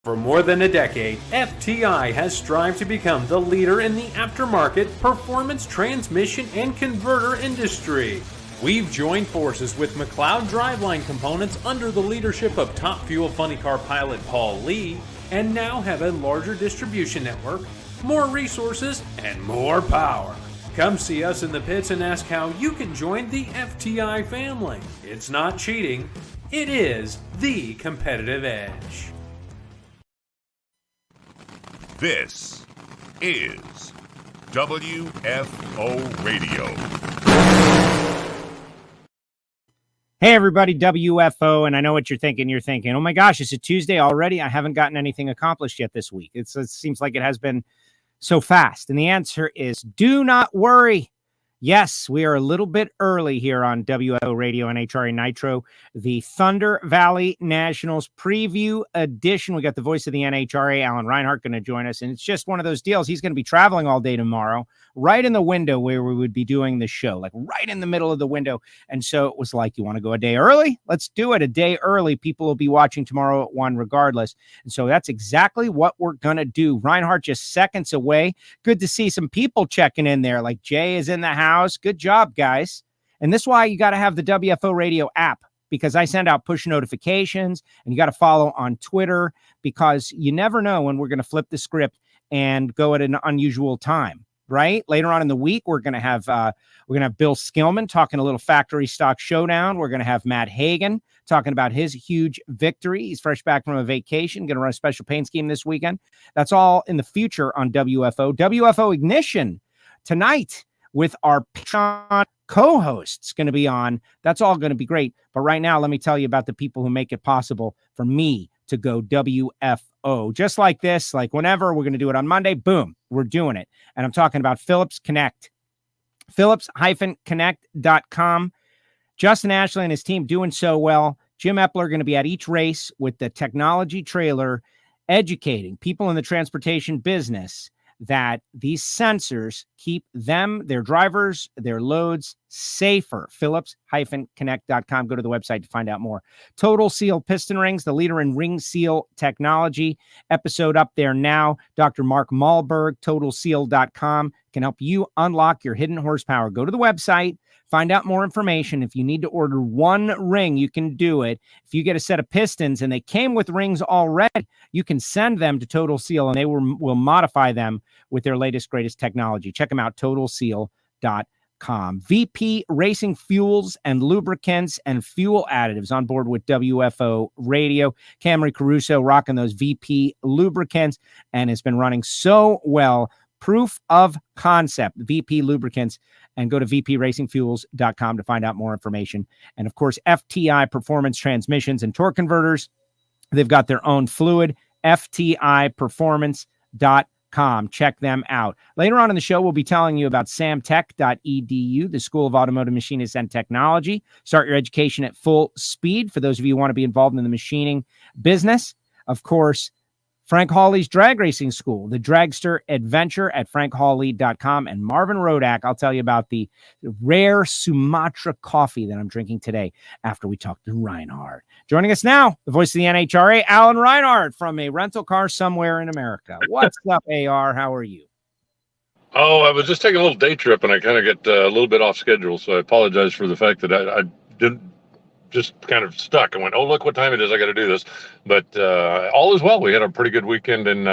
For more than a decade, FTI has strived to become the leader in the aftermarket performance transmission and converter industry. We've joined forces with McLeod driveline components under the leadership of Top Fuel Funny Car pilot Paul Lee, and now have a larger distribution network, more resources, and more power. Come see us in the pits and ask how you can join the FTI family. It's not cheating, it is the competitive edge. This is WFO Radio. Hey everybody, WFO, and I know what you're thinking. You're thinking, oh my gosh, is it Tuesday already? I haven't gotten anything accomplished yet this week. It seems like it has been so fast. And the answer is, do not worry. Yes, we are a little bit early here on WFO Radio NHRA Nitro, the Thunder Valley Nationals preview edition. We got the voice of the NHRA, Alan Reinhardt, going to join us. And it's just one of those deals. He's going to be traveling all day tomorrow, right in the window where we would be doing the show, like right in the middle of the window. And so it was like, you want to go a day early? Let's do it a day early. People will be watching tomorrow at 1 regardless. And so that's exactly what we're going to do. Reinhardt just seconds away. Good to see some people checking in there. Like Jay is in the house. Good job, guys. And this is why you got to have the WFO Radio app, because I send out push notifications, and you got to follow on Twitter, because you never know when we're going to flip the script and go at an unusual time, right? Later on in the week, we're going to have Bill Skillman talking a little factory stock showdown. We're going to have Matt Hagan talking about his huge victory. He's fresh back from a vacation, going to run a special paint scheme this weekend. That's all in the future on WFO. WFO Ignition tonight with our Patreon co-hosts going to be on. That's all going to be great. But right now, let me tell you about the people who make it possible for me to go WFO. Just like this, like whenever we're going to do it on Monday, boom, we're doing it. And I'm talking about Phillips Connect. Phillips-Connect.com. Justin Ashley and his team doing so well. Jim Epler going to be at each race with the technology trailer, educating people in the transportation business that these sensors keep them, their drivers, their loads safer. Phillips-Connect.com. Go to the website to find out more. Total Seal Piston Rings, the leader in ring seal technology. Episode up there now. Dr. Mark Malberg, TotalSeal.com, can help you unlock your hidden horsepower. Go to the website. Find out more information. If you need to order one ring, you can do it. If you get a set of pistons and they came with rings already, you can send them to Total Seal, and they will modify them with their latest, greatest technology. Check them out, TotalSeal.com. VP Racing Fuels and Lubricants and Fuel Additives on board with WFO Radio. Camry Caruso rocking those VP lubricants and has been running so well. Proof of concept, VP Lubricants, and go to vpracingfuels.com to find out more information. And of course, FTI Performance Transmissions and Torque Converters. They've got their own fluid, FTIperformance.com. Check them out. Later on in the show, we'll be telling you about samtech.edu, the School of Automotive Machinists and Technology. Start your education at full speed for those of you who want to be involved in the machining business. Of course, Frank Hawley's Drag Racing School, the Dragster Adventure at frankhawley.com. And Marvin Rodak, I'll tell you about the rare Sumatra coffee that I'm drinking today after we talk to Reinhart. Joining us now, the voice of the NHRA, Alan Reinhardt from a rental car somewhere in America. What's up, AR? How are you? Oh, I was just taking a little day trip, and I kind of get a little bit off schedule, so I apologize for the fact that I didn't just kind of stuck. I went, oh, look what time it is. I got to do this. But all is well. We had a pretty good weekend in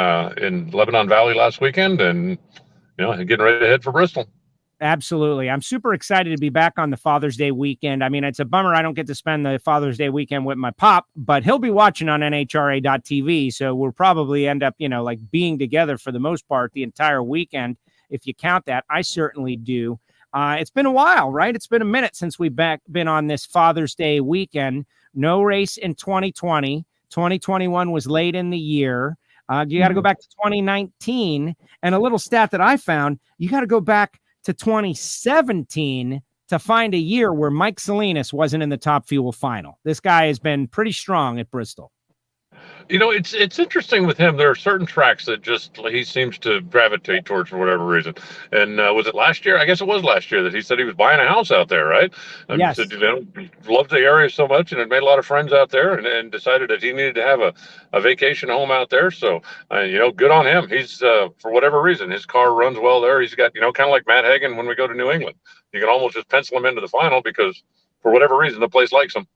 Lebanon Valley last weekend, and getting ready to head for Bristol. Absolutely. I'm super excited to be back on the Father's Day weekend. I mean, it's a bummer I don't get to spend the Father's Day weekend with my pop, but he'll be watching on NHRA.TV. So we'll probably end up, like being together for the most part the entire weekend. If you count that, I certainly do. It's been a while, right? It's been a minute since we've been on this Father's Day weekend. No race in 2020. 2021 was late in the year. You got to go back to 2019. And a little stat that I found, you got to go back to 2017 to find a year where Mike Salinas wasn't in the Top Fuel final. This guy has been pretty strong at Bristol. It's interesting with him. There are certain tracks that just he seems to gravitate towards for whatever reason. And was it last year? I guess it was last year that he said he was buying a house out there, right? He Yes. said, he loved the area so much and had made a lot of friends out there, and decided that he needed to have a vacation home out there. So, good on him. He's for whatever reason, his car runs well there. He's got, kind of like Matt Hagan when we go to New England. You can almost just pencil him into the final because for whatever reason the place likes him.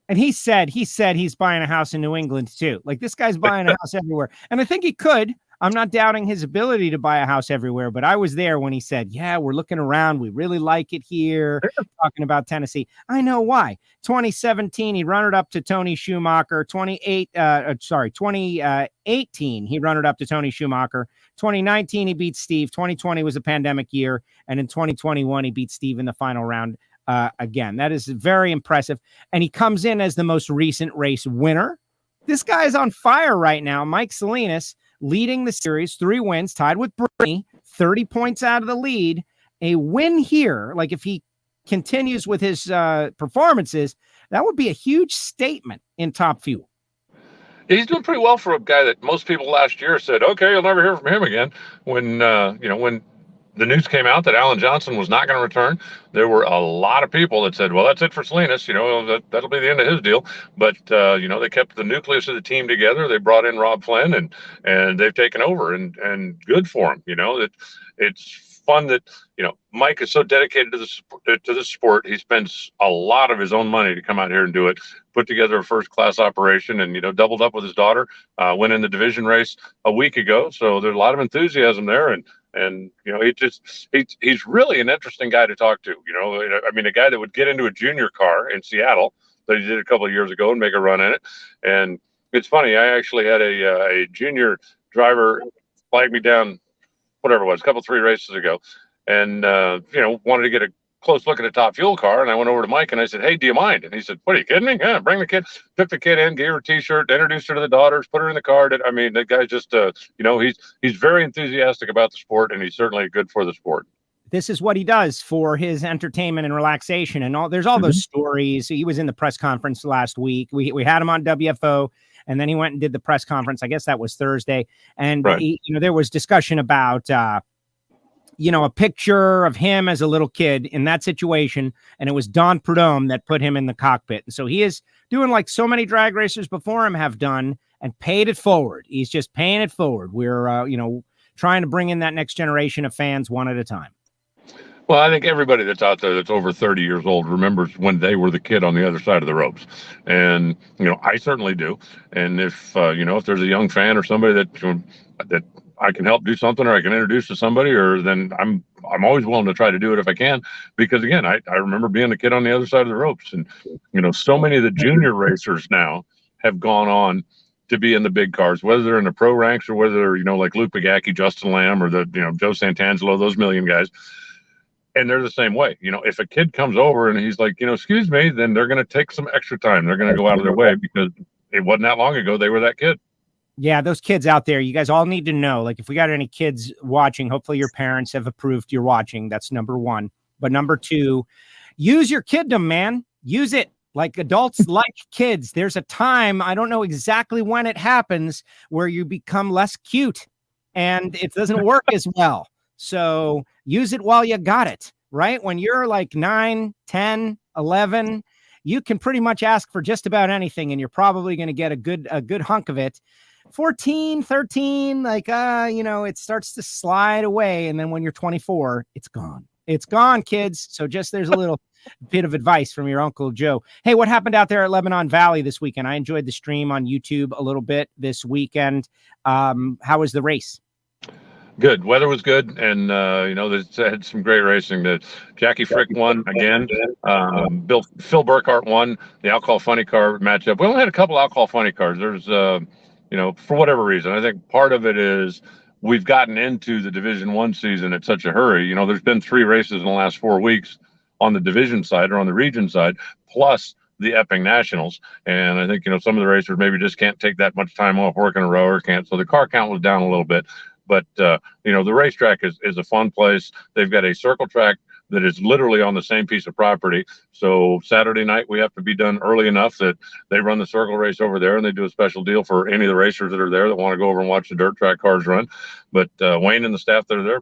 And he said he's buying a house in New England too. Like, this guy's buying a house everywhere. And I think he could. I'm not doubting his ability to buy a house everywhere, but I was there when he said, yeah, we're looking around. We really like it here. Talking about Tennessee. I know why. 2017, he run it up to Tony Schumacher. 2018, he run it up to Tony Schumacher. 2019, he beat Steve. 2020 was a pandemic year. And in 2021, he beat Steve in the final round. Again, that is very impressive. And he comes in as the most recent race winner. This guy is on fire right now. Mike Salinas leading the series, 3 wins, tied with Brittany, 30 points out of the lead. A win here, like if he continues with his performances, that would be a huge statement in Top Fuel. He's doing pretty well for a guy that most people last year said, okay, you'll never hear from him again. When the news came out that Alan Johnson was not going to return, there were a lot of people that said, well, that's it for Salinas. That'll be the end of his deal. But, they kept the nucleus of the team together. They brought in Rob Flynn and they've taken over and good for him. It's fun that, Mike is so dedicated to the sport. He spends a lot of his own money to come out here and do it, put together a first class operation and, doubled up with his daughter, went in the division race a week ago. So there's a lot of enthusiasm there. And he's really an interesting guy to talk to. A guy that would get into a junior car in Seattle that he did a couple of years ago and make a run in it. And it's funny, I actually had a junior driver flag me down, whatever it was, a couple, 3 races ago, and wanted to get a close look at a Top Fuel car. And I went over to Mike and I said, hey, do you mind? And he said, what, are you kidding me? Yeah, bring the kid. Took the kid in, gave her a t-shirt, introduced her to the daughters, put her in the car. The guy's just, he's very enthusiastic about the sport, and he's certainly good for the sport. This is what he does for his entertainment and relaxation. And there's all those stories. He was in the press conference last week. We had him on WFO, and then he went and did the press conference. I guess that was Thursday. And right. There was discussion about, a picture of him as a little kid in that situation. And it was Don Prudhomme that put him in the cockpit. And so he is doing like so many drag racers before him have done and paid it forward. He's just paying it forward. We're, trying to bring in that next generation of fans one at a time. Well, I think everybody that's out there that's over 30 years old remembers when they were the kid on the other side of the ropes. And, I certainly do. And if there's a young fan or somebody that I can help do something, or I can introduce to somebody, or then I'm always willing to try to do it if I can, because again, I remember being a kid on the other side of the ropes. And, so many of the junior racers now have gone on to be in the big cars, whether they're in the pro ranks or whether they're, like Luke Bagacki, Justin Lamb, or Joe Santangelo, those million guys. And they're the same way. If a kid comes over and he's like, excuse me, then they're going to take some extra time. They're going to go out of their way because it wasn't that long ago they were that kid. Yeah, those kids out there, you guys all need to know, like, if we got any kids watching, hopefully your parents have approved you're watching. That's number 1. But number 2, use your kiddom, man. Use it like adults like kids. There's a time, I don't know exactly when it happens, where you become less cute and it doesn't work as well. So use it while you got it, right? When you're like 9, 10, 11, you can pretty much ask for just about anything and you're probably going to get a good hunk of it. 14, 13, it starts to slide away. And then when you're 24, it's gone. It's gone, kids. So just there's a little bit of advice from your Uncle Joe. Hey, what happened out there at Lebanon Valley this weekend? I enjoyed the stream on YouTube a little bit this weekend. How was the race? Good. Weather was good, and they had some great racing. Jackie Frick won again. Phil Burkhart won the Alcohol Funny Car matchup. We only had a couple Alcohol Funny Cars. There's, for whatever reason, I think part of it is we've gotten into the Division I season at such a hurry. There's been 3 races in the last 4 weeks on the division side or on the region side, plus the Epping Nationals. And I think, some of the racers maybe just can't take that much time off working a row or can't. So the car count was down a little bit. But, the racetrack is a fun place. They've got a circle track that is literally on the same piece of property. So Saturday night, we have to be done early enough that they run the circle race over there, and they do a special deal for any of the racers that are there that want to go over and watch the dirt track cars run. But Wayne and the staff that are there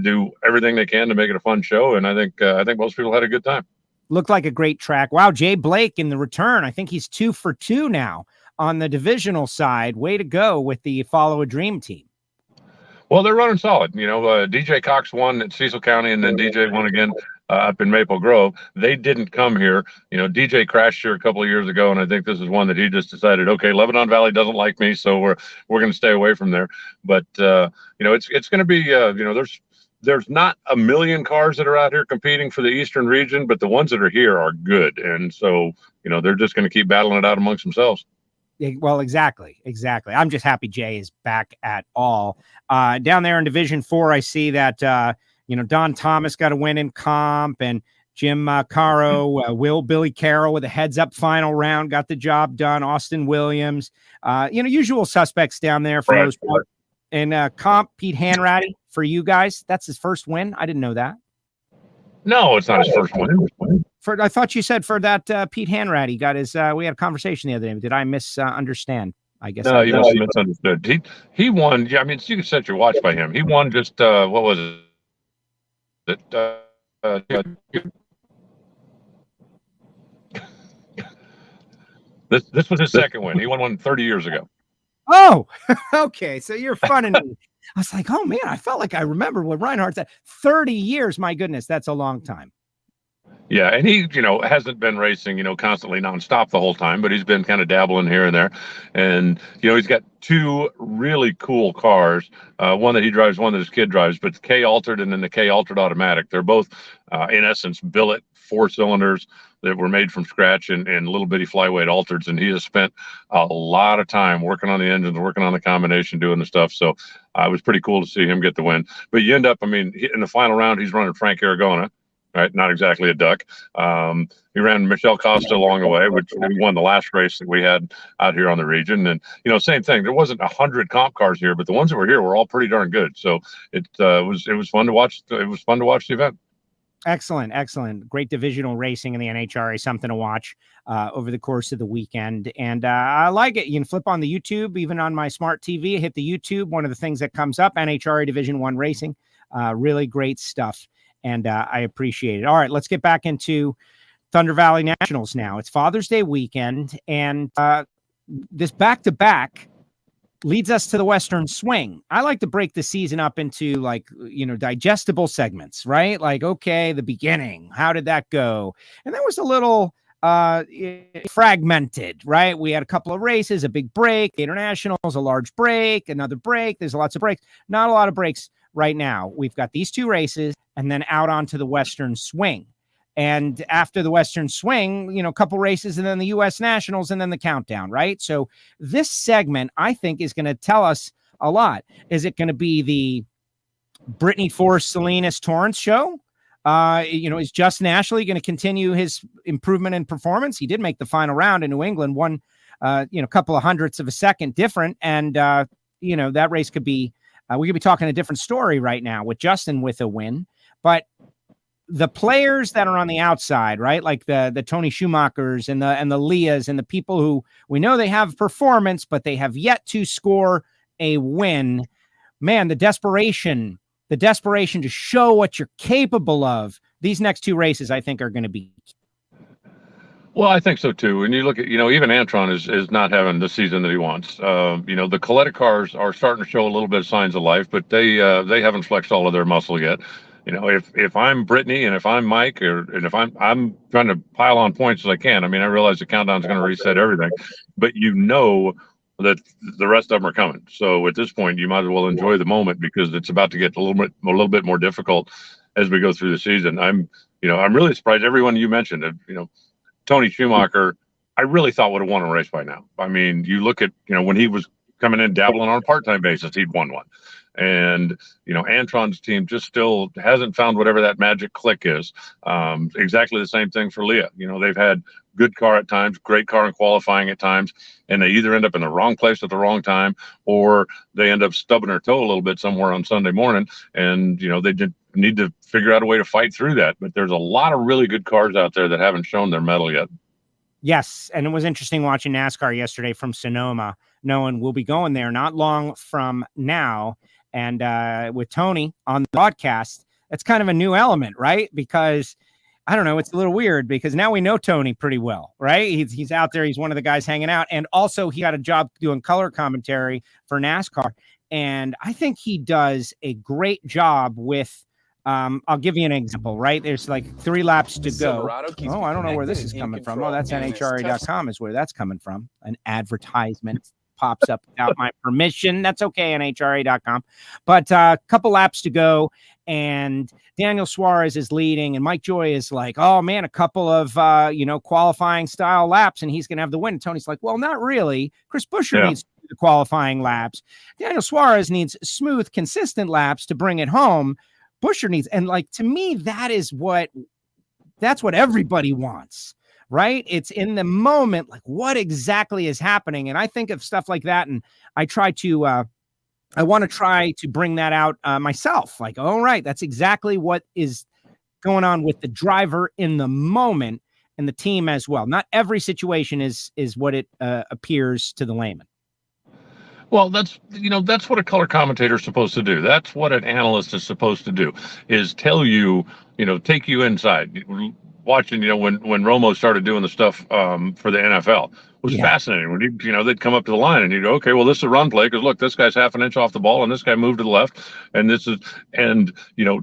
do everything they can to make it a fun show. And I think most people had a good time. Looked like a great track. Wow, Jay Blake in the return. I think he's 2 for 2 now on the divisional side. Way to go with the Follow a Dream team. Well, they're running solid. DJ Cox won at Cecil County, and then DJ won again up in Maple Grove. They didn't come here. DJ crashed here a couple of years ago, and I think this is one that he just decided, okay, Lebanon Valley doesn't like me, so we're going to stay away from there. But it's going to be there's not a million cars that are out here competing for the Eastern region, but the ones that are here are good, and so they're just going to keep battling it out amongst themselves. Well, exactly. I'm just happy Jay is back at all. Down there in Division 4, I see that, Don Thomas got a win in comp, and Jim Caro, Billy Carroll with a heads-up final round, got the job done. Austin Williams, usual suspects down there for those. And comp, Pete Hanratty for you guys. That's his first win. I didn't know that. No, it's not his first win. I thought you said for that Pete Hanratty got his. We had a conversation the other day. Did I misunderstand? I guess. No, you must have misunderstood. He won. Yeah, I mean, you can set your watch by him. He won just what was it? This was his second win. He won one 30 years ago. Oh, okay. So you're funning me. I was like, oh man, I felt like I remember what Reinhart said. 30 years. My goodness, that's a long time. Yeah, and he, hasn't been racing, constantly nonstop the whole time, but he's been kind of dabbling here and there. And, he's got 2 really cool cars, one that he drives, one that his kid drives, but the K-altered and then the K-altered automatic. They're both, in essence, billet 4-cylinders that were made from scratch and little bitty flyweight altereds. And he has spent a lot of time working on the engines, working on the combination, doing the stuff. So it was pretty cool to see him get the win. But you end up, in the final round, he's running Frank Aragona. Right, not exactly a duck. He ran Michelle Costa along the way, which we won the last race that we had out here on the region. And same thing. There wasn't 100 comp cars here, but the ones that were here were all pretty darn good. So it was fun to watch. It was fun to watch the event. Excellent. Great divisional racing in the NHRA. Something to watch over the course of the weekend. And I like it. You can flip on the YouTube, even on my smart TV. Hit the YouTube. One of the things that comes up, NHRA Division 1 racing. Really great stuff. And I appreciate it. All right, let's get back into Thunder Valley Nationals now. It's Father's Day weekend, and this back-to-back leads us to the Western Swing. I like to break the season up into, digestible segments, right? Like, okay, the beginning, how did that go? And that was a little fragmented, right? We had a couple of races, a big break, the internationals, a large break, another break. There's lots of breaks. Not a lot of breaks right now. We've got these 2 races and then out onto the Western Swing. And after the Western Swing, a couple races and then the U.S. Nationals and then the countdown, right? So this segment, I think, is going to tell us a lot. Is it going to be the Brittany Forrest Salinas Torrence show? Is Justin Ashley going to continue his improvement in performance? He did make the final round in New England, won, a couple of hundredths of a second different. And, that race could be, we could be talking a different story right now with Justin with a win. But the players that are on the outside, right? Like the Tony Schumachers and the Leahs and the people who we know they have performance, but they have yet to score a win. Man, the desperation to show what you're capable of. These next 2 races, I think, are going to be. Well, I think so too. And you look at, even Antron is not having the season that he wants. The Coletta cars are starting to show a little bit of signs of life, but they haven't flexed all of their muscle yet. If I'm Brittany and if I'm Mike, and if I'm trying to pile on points as I can. I realize the countdown is going to reset everything, but that the rest of them are coming. So at this point, you might as well enjoy the moment because it's about to get a little bit more difficult as we go through the season. I'm really surprised. Everyone you mentioned, Tony Schumacher, I really thought would have won a race by now. You look at when he was coming in dabbling on a part-time basis, he'd won one. And, Antron's team just still hasn't found whatever that magic click is. Exactly the same thing for Leah. They've had good car at times, great car in qualifying at times, and they either end up in the wrong place at the wrong time, or they end up stubbing their toe a little bit somewhere on Sunday morning, and they just need to figure out a way to fight through that. But there's a lot of really good cars out there that haven't shown their mettle yet. Yes, and it was interesting watching NASCAR yesterday from Sonoma, knowing we'll be going there not long from now, and with Tony on the broadcast, that's kind of a new element, right? Because I don't know, it's a little weird because now we know Tony pretty well, right? He's out there. He's one of the guys hanging out. And also he got a job doing color commentary for NASCAR. And I think he does a great job with, I'll give you an example, right? There's like 3 laps to go. Oh, I don't know where this is coming from. Oh, that's NHRA.com is where that's coming from. An advertisement pops up without my permission. That's okay, NHRA.com. But a couple laps to go, and Daniel Suarez is leading, and Mike Joy is like, oh man, a couple of qualifying style laps, and he's gonna have the win. And Tony's like, well, not really. Chris Buescher needs the qualifying laps. Daniel Suarez needs smooth, consistent laps to bring it home. Buescher needs, and like, to me, that's what everybody wants. Right? It's in the moment, like what exactly is happening. And I think of stuff like that. And I want to try to bring that out myself. Like, all right, that's exactly what is going on with the driver in the moment and the team as well. Not every situation is what it appears to the layman. Well, that's what a color commentator is supposed to do. That's what an analyst is supposed to do, is tell you, take you inside. Watching, when Romo started doing the stuff for the NFL, was fascinating. When they'd come up to the line and you'd go, okay, well, this is a run play because look, this guy's half an inch off the ball and this guy moved to the left, and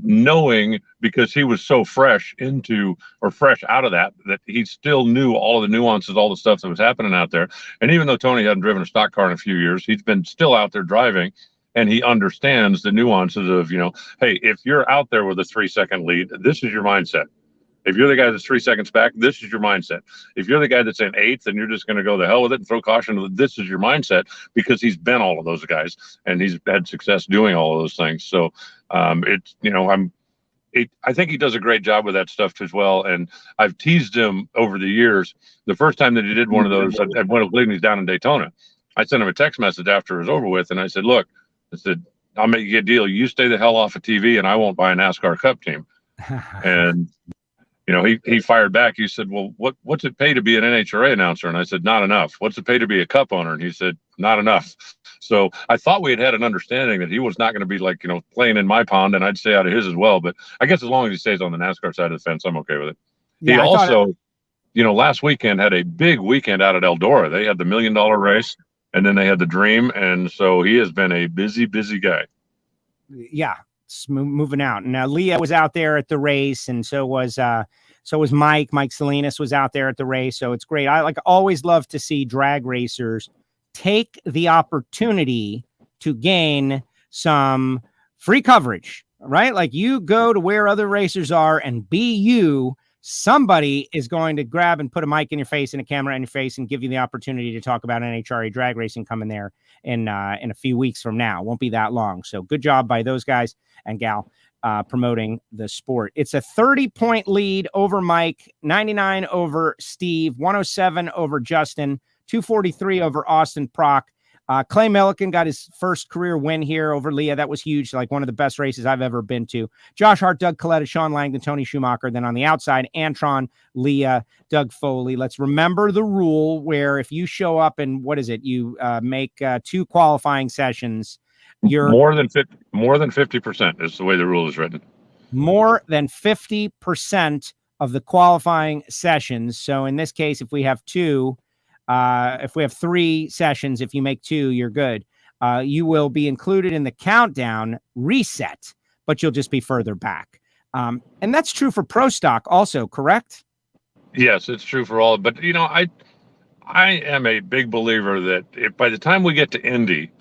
knowing, because he was so fresh out of that he still knew all of the nuances, all the stuff that was happening out there. And even though Tony hadn't driven a stock car in a few years, he's been still out there driving. And he understands the nuances of, hey, if you're out there with a 3-second lead, this is your mindset. If you're the guy that's 3 seconds back, this is your mindset. If you're the guy that's in 8th and you're just going to go the hell with it and throw caution, this is your mindset, because he's been all of those guys and he's had success doing all of those things. So I think he does a great job with that stuff as well. And I've teased him over the years. The first time that he did one of those, I went to Ligny's down in Daytona. I sent him a text message after it was over with, and I said, look, I'll make you a deal. You stay the hell off of TV and I won't buy a NASCAR Cup team. And he fired back. He said, well, what's it pay to be an NHRA announcer? And I said, not enough. What's it pay to be a cup owner? And he said, not enough. So I thought we had an understanding that he was not going to be like, playing in my pond and I'd stay out of his as well. But I guess as long as he stays on the NASCAR side of the fence, I'm okay with it. Yeah, he also, last weekend had a big weekend out at Eldora. They had the $1 million race and then they had the Dream. And so he has been a busy, busy guy. Yeah. Moving out. And Leah was out there at the race, and so was Mike. Mike Salinas was out there at the race. So it's great. I always love to see drag racers take the opportunity to gain some free coverage, right? Like, you go to where other racers are and be you. Somebody is going to grab and put a mic in your face and a camera in your face and give you the opportunity to talk about NHRA drag racing coming there in a few weeks from now. Won't be that long. So good job by those guys and gal promoting the sport. It's a 30-point lead over Mike, 99 over Steve, 107 over Justin, 243 over Austin Prock. Clay Milliken got his first career win here over Leah. That was huge. Like, one of the best races I've ever been to. Josh Hart, Doug Coletta, Sean Langdon, Tony Schumacher. Then on the outside, Antron, Leah, Doug Foley. Let's remember the rule where if you show up and you make 2 qualifying sessions, you're more than 50% is the way the rule is written. More than 50% of the qualifying sessions. So in this case, if we have 2, if we have 3 sessions, if you make 2, you're good. You will be included in the countdown reset, but you'll just be further back. And that's true for Pro Stock also, correct? Yes, it's true for all. But, I am a big believer that if by the time we get to Indy,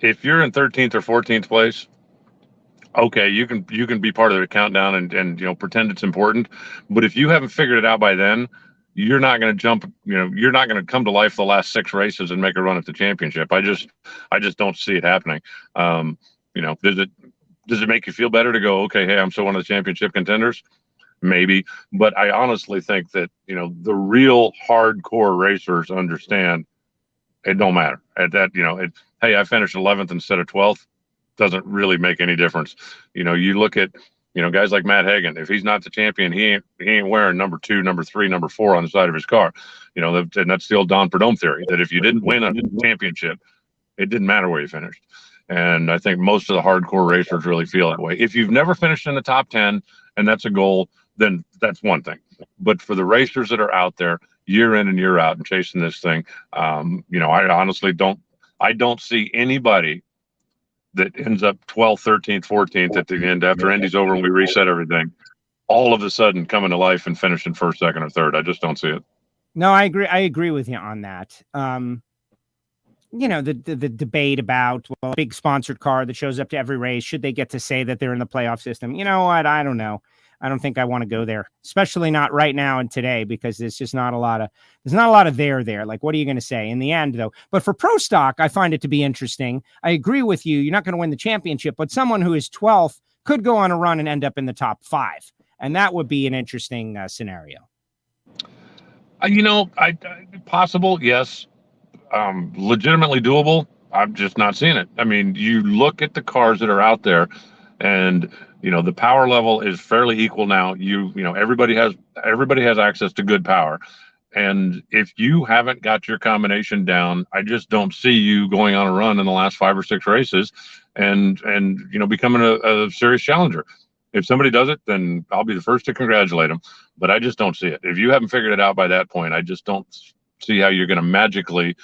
if you're in 13th or 14th place, okay, you can be part of the countdown and pretend it's important. But if you haven't figured it out by then, you're not going to jump, you're not going to come to life the last 6 races and make a run at the championship. I just don't see it happening. Does it make you feel better to go, okay, hey, I'm still one of the championship contenders? maybe. But I honestly think that, the real hardcore racers understand it don't matter at that, hey, I finished 11th instead of 12th. Doesn't really make any difference. You look at, guys like Matt Hagan. If he's not the champion, he ain't wearing number 2, number 3, number 4 on the side of his car. And that's the old Don Perdome theory, that if you didn't win a championship, it didn't matter where you finished. And I think most of the hardcore racers really feel that way. If you've never finished in the top 10 and that's a goal, then that's one thing. But for the racers that are out there year in and year out and chasing this thing, I honestly don't see anybody that ends up 12th, 13th, 14th at the end after Indy's over and we reset everything, all of a sudden coming to life and finishing first, second, or third. I just don't see it. No, I agree. I agree with you on that. The debate about, well, a big sponsored car that shows up to every race, should they get to say that they're in the playoff system? You know what? I don't know. I don't think I want to go there, especially not right now and today, because there's just not a lot of there. Like, what are you going to say in the end, though? But for Pro Stock, I find it to be interesting. I agree with you. You're not going to win the championship, but someone who is 12th could go on a run and end up in the top 5. And that would be an interesting scenario. Possible. Yes. Legitimately doable. I'm just not seeing it. I mean, you look at the cars that are out there and, the power level is fairly equal now. Everybody has access to good power. And if you haven't got your combination down, I just don't see you going on a run in the last 5 or 6 races and becoming a serious challenger. If somebody does it, then I'll be the first to congratulate them. But I just don't see it. If you haven't figured it out by that point, I just don't see how you're going to magically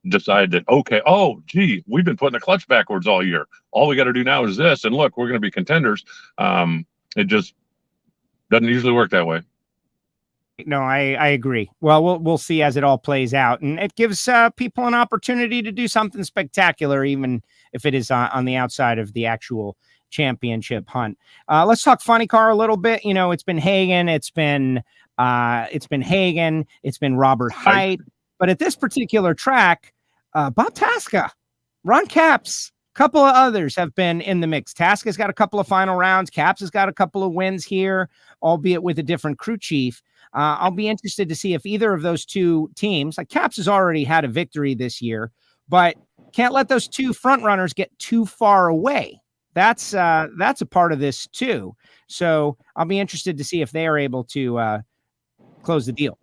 decide that, okay, oh, gee, we've been putting the clutch backwards all year. All we got to do now is this, and look, we're going to be contenders. It just doesn't usually work that way. No, I agree. Well, we'll see as it all plays out, and it gives people an opportunity to do something spectacular, even if it is on the outside of the actual championship hunt. Let's talk funny car a little bit. It's been Hagan, it's been Robert Hight, but at this particular track, Bob Tasca, Ron Capps, a couple of others have been in the mix. Tasca's got a couple of final rounds. Capps has got a couple of wins here, albeit with a different crew chief. I'll be interested to see if either of those two teams, like Capps has already had a victory this year, but can't let those two front runners get too far away. That's a part of this too. So I'll be interested to see if they are able to close the deal.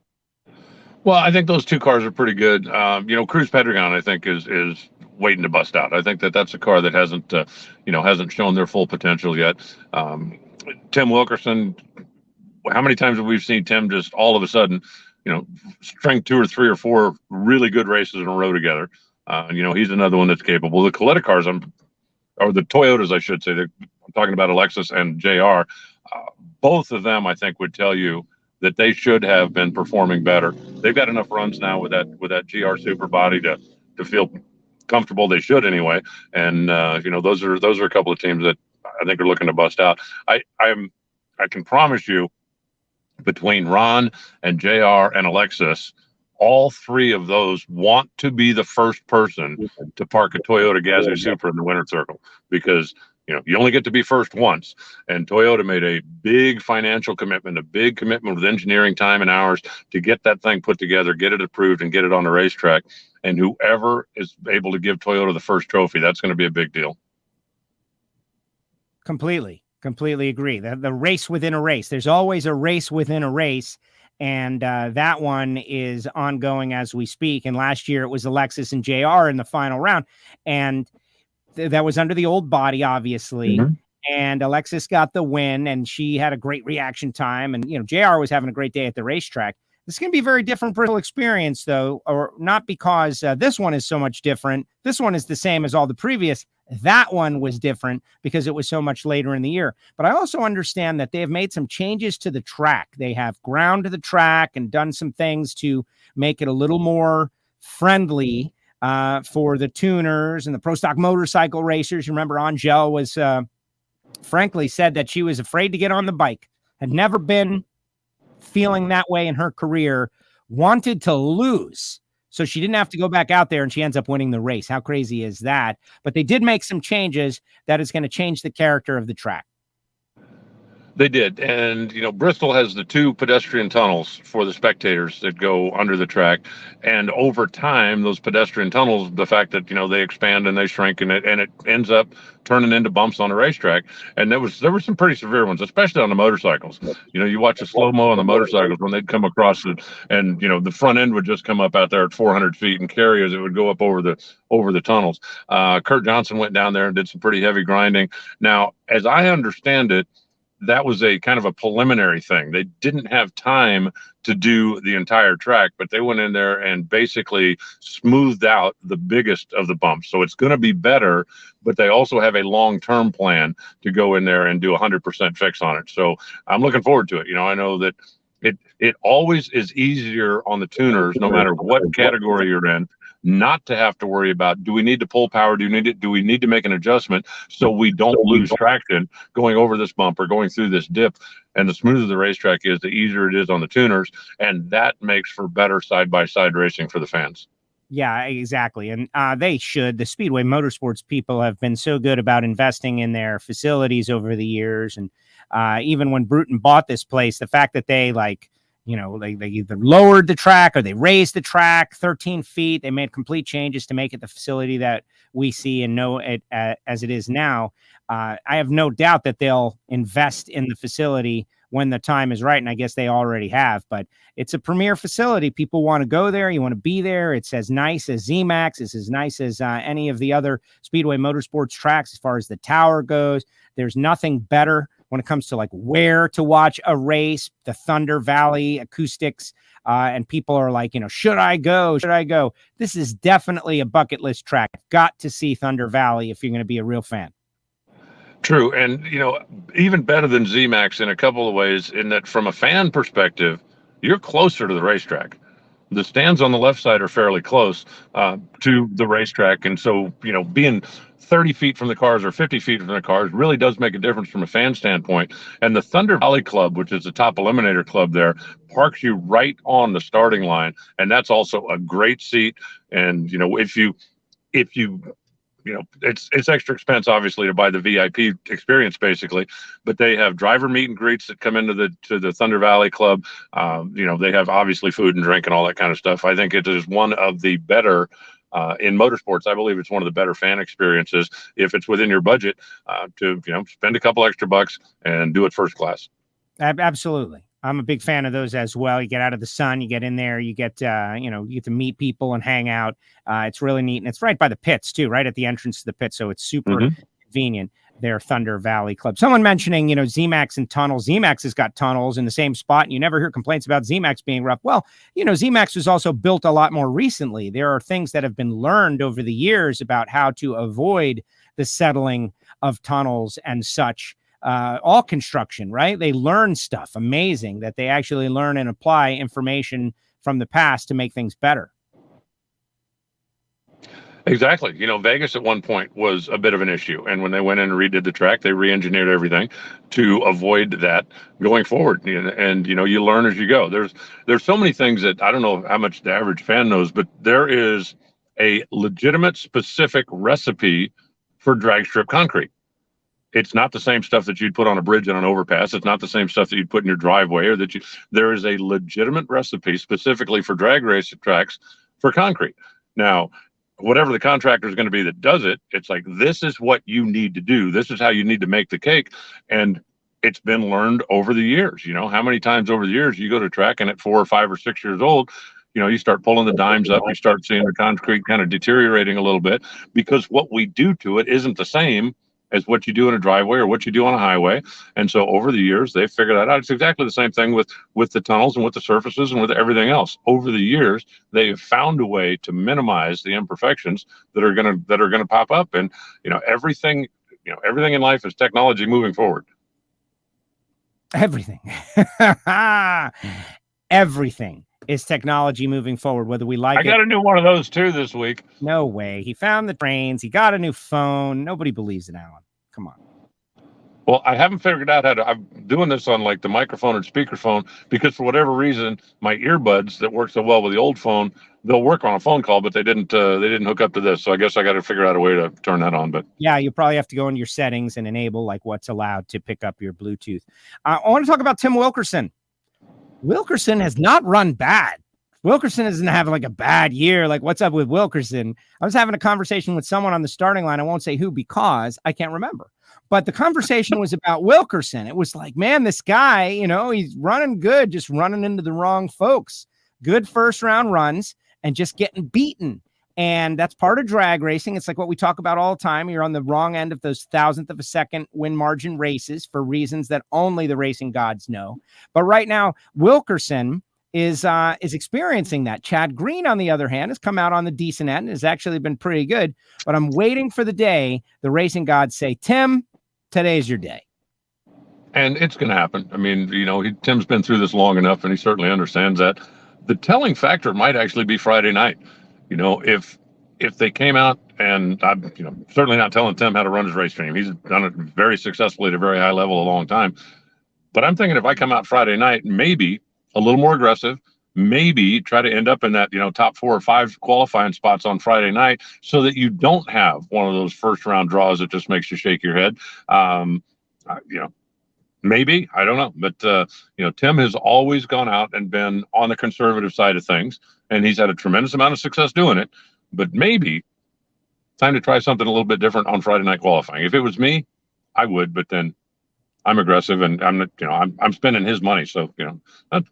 Well, I think those two cars are pretty good. Cruz Pedregon, I think, is waiting to bust out. I think that's a car that hasn't shown their full potential yet. Tim Wilkerson, how many times have we seen Tim just all of a sudden, string 2 or 3 or 4 really good races in a row together? He's another one that's capable. The Coletta cars, or the Toyotas, I should say, I'm talking about Alexis and JR. Both of them, I think, would tell you that they should have been performing better. They've got enough runs now with that GR super body to feel comfortable. They should anyway. And those are a couple of teams that I think are looking to bust out. I can promise you, between Ron and JR and Alexis, all 3 of those want to be the first person to park a Toyota Gazoo Supra in the winner's circle, because you only get to be first once. And Toyota made a big financial commitment, a big commitment with engineering time and hours to get that thing put together, get it approved, and get it on the racetrack. And whoever is able to give Toyota the first trophy, that's going to be a big deal. Completely agree. The race within a race. There's always a race within a race. And that one is ongoing as we speak. And last year it was Alexis and JR in the final round. And that was under the old body, obviously. Mm-hmm. And Alexis got the win, and she had a great reaction time. And, JR was having a great day at the racetrack. This is going to be a very different Bristol experience, though, or not because this one is so much different. This one is the same as all the previous. That one was different because it was so much later in the year. But I also understand that they have made some changes to the track. They have ground the track and done some things to make it a little more friendly for the tuners and the Pro Stock motorcycle racers. You remember Angel was frankly said that she was afraid to get on the bike, had never been feeling that way in her career, wanted to lose. So she didn't have to go back out there, and she ends up winning the race. How crazy is that? But they did make some changes that is going to change the character of the track. They did. And, Bristol has the 2 pedestrian tunnels for the spectators that go under the track. And over time, those pedestrian tunnels, the fact that, they expand and they shrink and it ends up turning into bumps on the racetrack. And there were some pretty severe ones, especially on the motorcycles. You watch a slow-mo on the motorcycles when they'd come across it and, the front end would just come up out there at 400 feet and carry as it would go up over the tunnels. Kurt Johnson went down there and did some pretty heavy grinding. Now, as I understand it, that was a kind of a preliminary thing. They didn't have time to do the entire track, but they went in there and basically smoothed out the biggest of the bumps. So it's going to be better, but they also have a long-term plan to go in there and do 100% fix on it. So I'm looking forward to it. I know that it always is easier on the tuners, no matter what category you're in, not to have to worry about, do we need to pull power? Do we need to make an adjustment so we don't lose traction going over this bump or going through this dip? And the smoother the racetrack is, the easier it is on the tuners. And that makes for better side-by-side racing for the fans. Yeah, exactly. And they should. The Speedway Motorsports people have been so good about investing in their facilities over the years. And even when Bruton bought this place, the fact that they they either lowered the track or they raised the track 13 feet. They made complete changes to make it the facility that we see and know it as it is now. I have no doubt that they'll invest in the facility when the time is right. And I guess they already have, but it's a premier facility. People want to go there. You want to be there. It's as nice as ZMAX. It's as nice as any of the other Speedway Motorsports tracks. As far as the tower goes, there's nothing better when it comes to where to watch a race, the Thunder Valley acoustics, and people are like, should I go? Should I go? This is definitely a bucket list track. Got to see Thunder Valley if you're going to be a real fan. True. And, even better than ZMAX in a couple of ways, in that from a fan perspective, you're closer to the racetrack. The stands on the left side are fairly close to the racetrack. And so, being 30 feet from the cars or 50 feet from the cars really does make a difference from a fan standpoint. And the Thunder Valley Club, which is the top eliminator club there, parks you right on the starting line. And that's also a great seat. And, if you it's extra expense, obviously, to buy the VIP experience, basically, but they have driver meet and greets that come into the Thunder Valley Club. They have obviously food and drink and all that kind of stuff. I think it is one of the better in motorsports. I believe it's one of the better fan experiences if it's within your budget to spend a couple extra bucks and do it first class. Absolutely. I'm a big fan of those as well. You get out of the sun, you get in there, you get, you get to meet people and hang out. It's really neat. And it's right by the pits too, right at the entrance to the pit. So it's super convenient. Their Thunder Valley Club. Someone mentioning, ZMAX and tunnels. ZMAX has got tunnels in the same spot, and you never hear complaints about ZMAX being rough. Well, ZMAX was also built a lot more recently. There are things that have been learned over the years about how to avoid the settling of tunnels and such. All construction, right? They learn stuff amazing that they actually learn and apply information from the past to make things better. Exactly. Vegas at one point was a bit of an issue. And when they went in and redid the track, they re-engineered everything to avoid that going forward. And you learn as you go. There's so many things that I don't know how much the average fan knows, but there is a legitimate specific recipe for drag strip concrete. It's not the same stuff that you'd put on a bridge and an overpass. It's not the same stuff that you'd put in your driveway or there is a legitimate recipe specifically for drag race tracks for concrete. Now, whatever the contractor is going to be that does it, it's like, this is what you need to do. This is how you need to make the cake. And it's been learned over the years. How many times over the years you go to a track and at 4 or 5 or 6 years old, you start pulling the dimes up, you start seeing the concrete kind of deteriorating a little bit because what we do to it isn't the same as what you do in a driveway or what you do on a highway. And so over the years, they've figured that out. It's exactly the same thing with the tunnels and with the surfaces and with everything else. Over the years, they've found a way to minimize the imperfections that are gonna pop up. And everything in life is technology moving forward. Everything. Everything is technology moving forward, whether we like it. I got a new one of those too this week. No way. He found the trains. He got a new phone. Nobody believes it, Alan. Come on. Well, I haven't figured out how to. I'm doing this on like the microphone or speakerphone because for whatever reason, my earbuds that work so well with the old phone, they'll work on a phone call, but they didn't hook up to this. So I guess I got to figure out a way to turn that on. But yeah, you probably have to go into your settings and enable like what's allowed to pick up your Bluetooth. I want to talk about Tim Wilkerson. Wilkerson has not run bad. Wilkerson isn't having like a bad year. Like, what's up with Wilkerson? I was having a conversation with someone on the starting line. I won't say who because I can't remember. But the conversation was about Wilkerson. It was like, man, this guy, he's running good, just running into the wrong folks. Good first round runs and just getting beaten. And that's part of drag racing. It's like what we talk about all the time. You're on the wrong end of those thousandth of a second win margin races for reasons that only the racing gods know. But right now, Wilkerson is experiencing that. Chad Green, on the other hand, has come out on the decent end, has actually been pretty good. But I'm waiting for the day the racing gods say, Tim, today's your day. And it's going to happen. I mean, Tim's been through this long enough, and he certainly understands that. The telling factor might actually be Friday night. If they came out, and I'm certainly not telling Tim how to run his race stream. He's done it very successfully at a very high level a long time. But I'm thinking if I come out Friday night, maybe a little more aggressive, maybe try to end up in that, top 4 or 5 qualifying spots on Friday night so that you don't have one of those first round draws that just makes you shake your head. Maybe, I don't know. But, Tim has always gone out and been on the conservative side of things, and he's had a tremendous amount of success doing it. But maybe time to try something a little bit different on Friday night qualifying. If it was me, I would, but then I'm aggressive and I'm spending his money. So,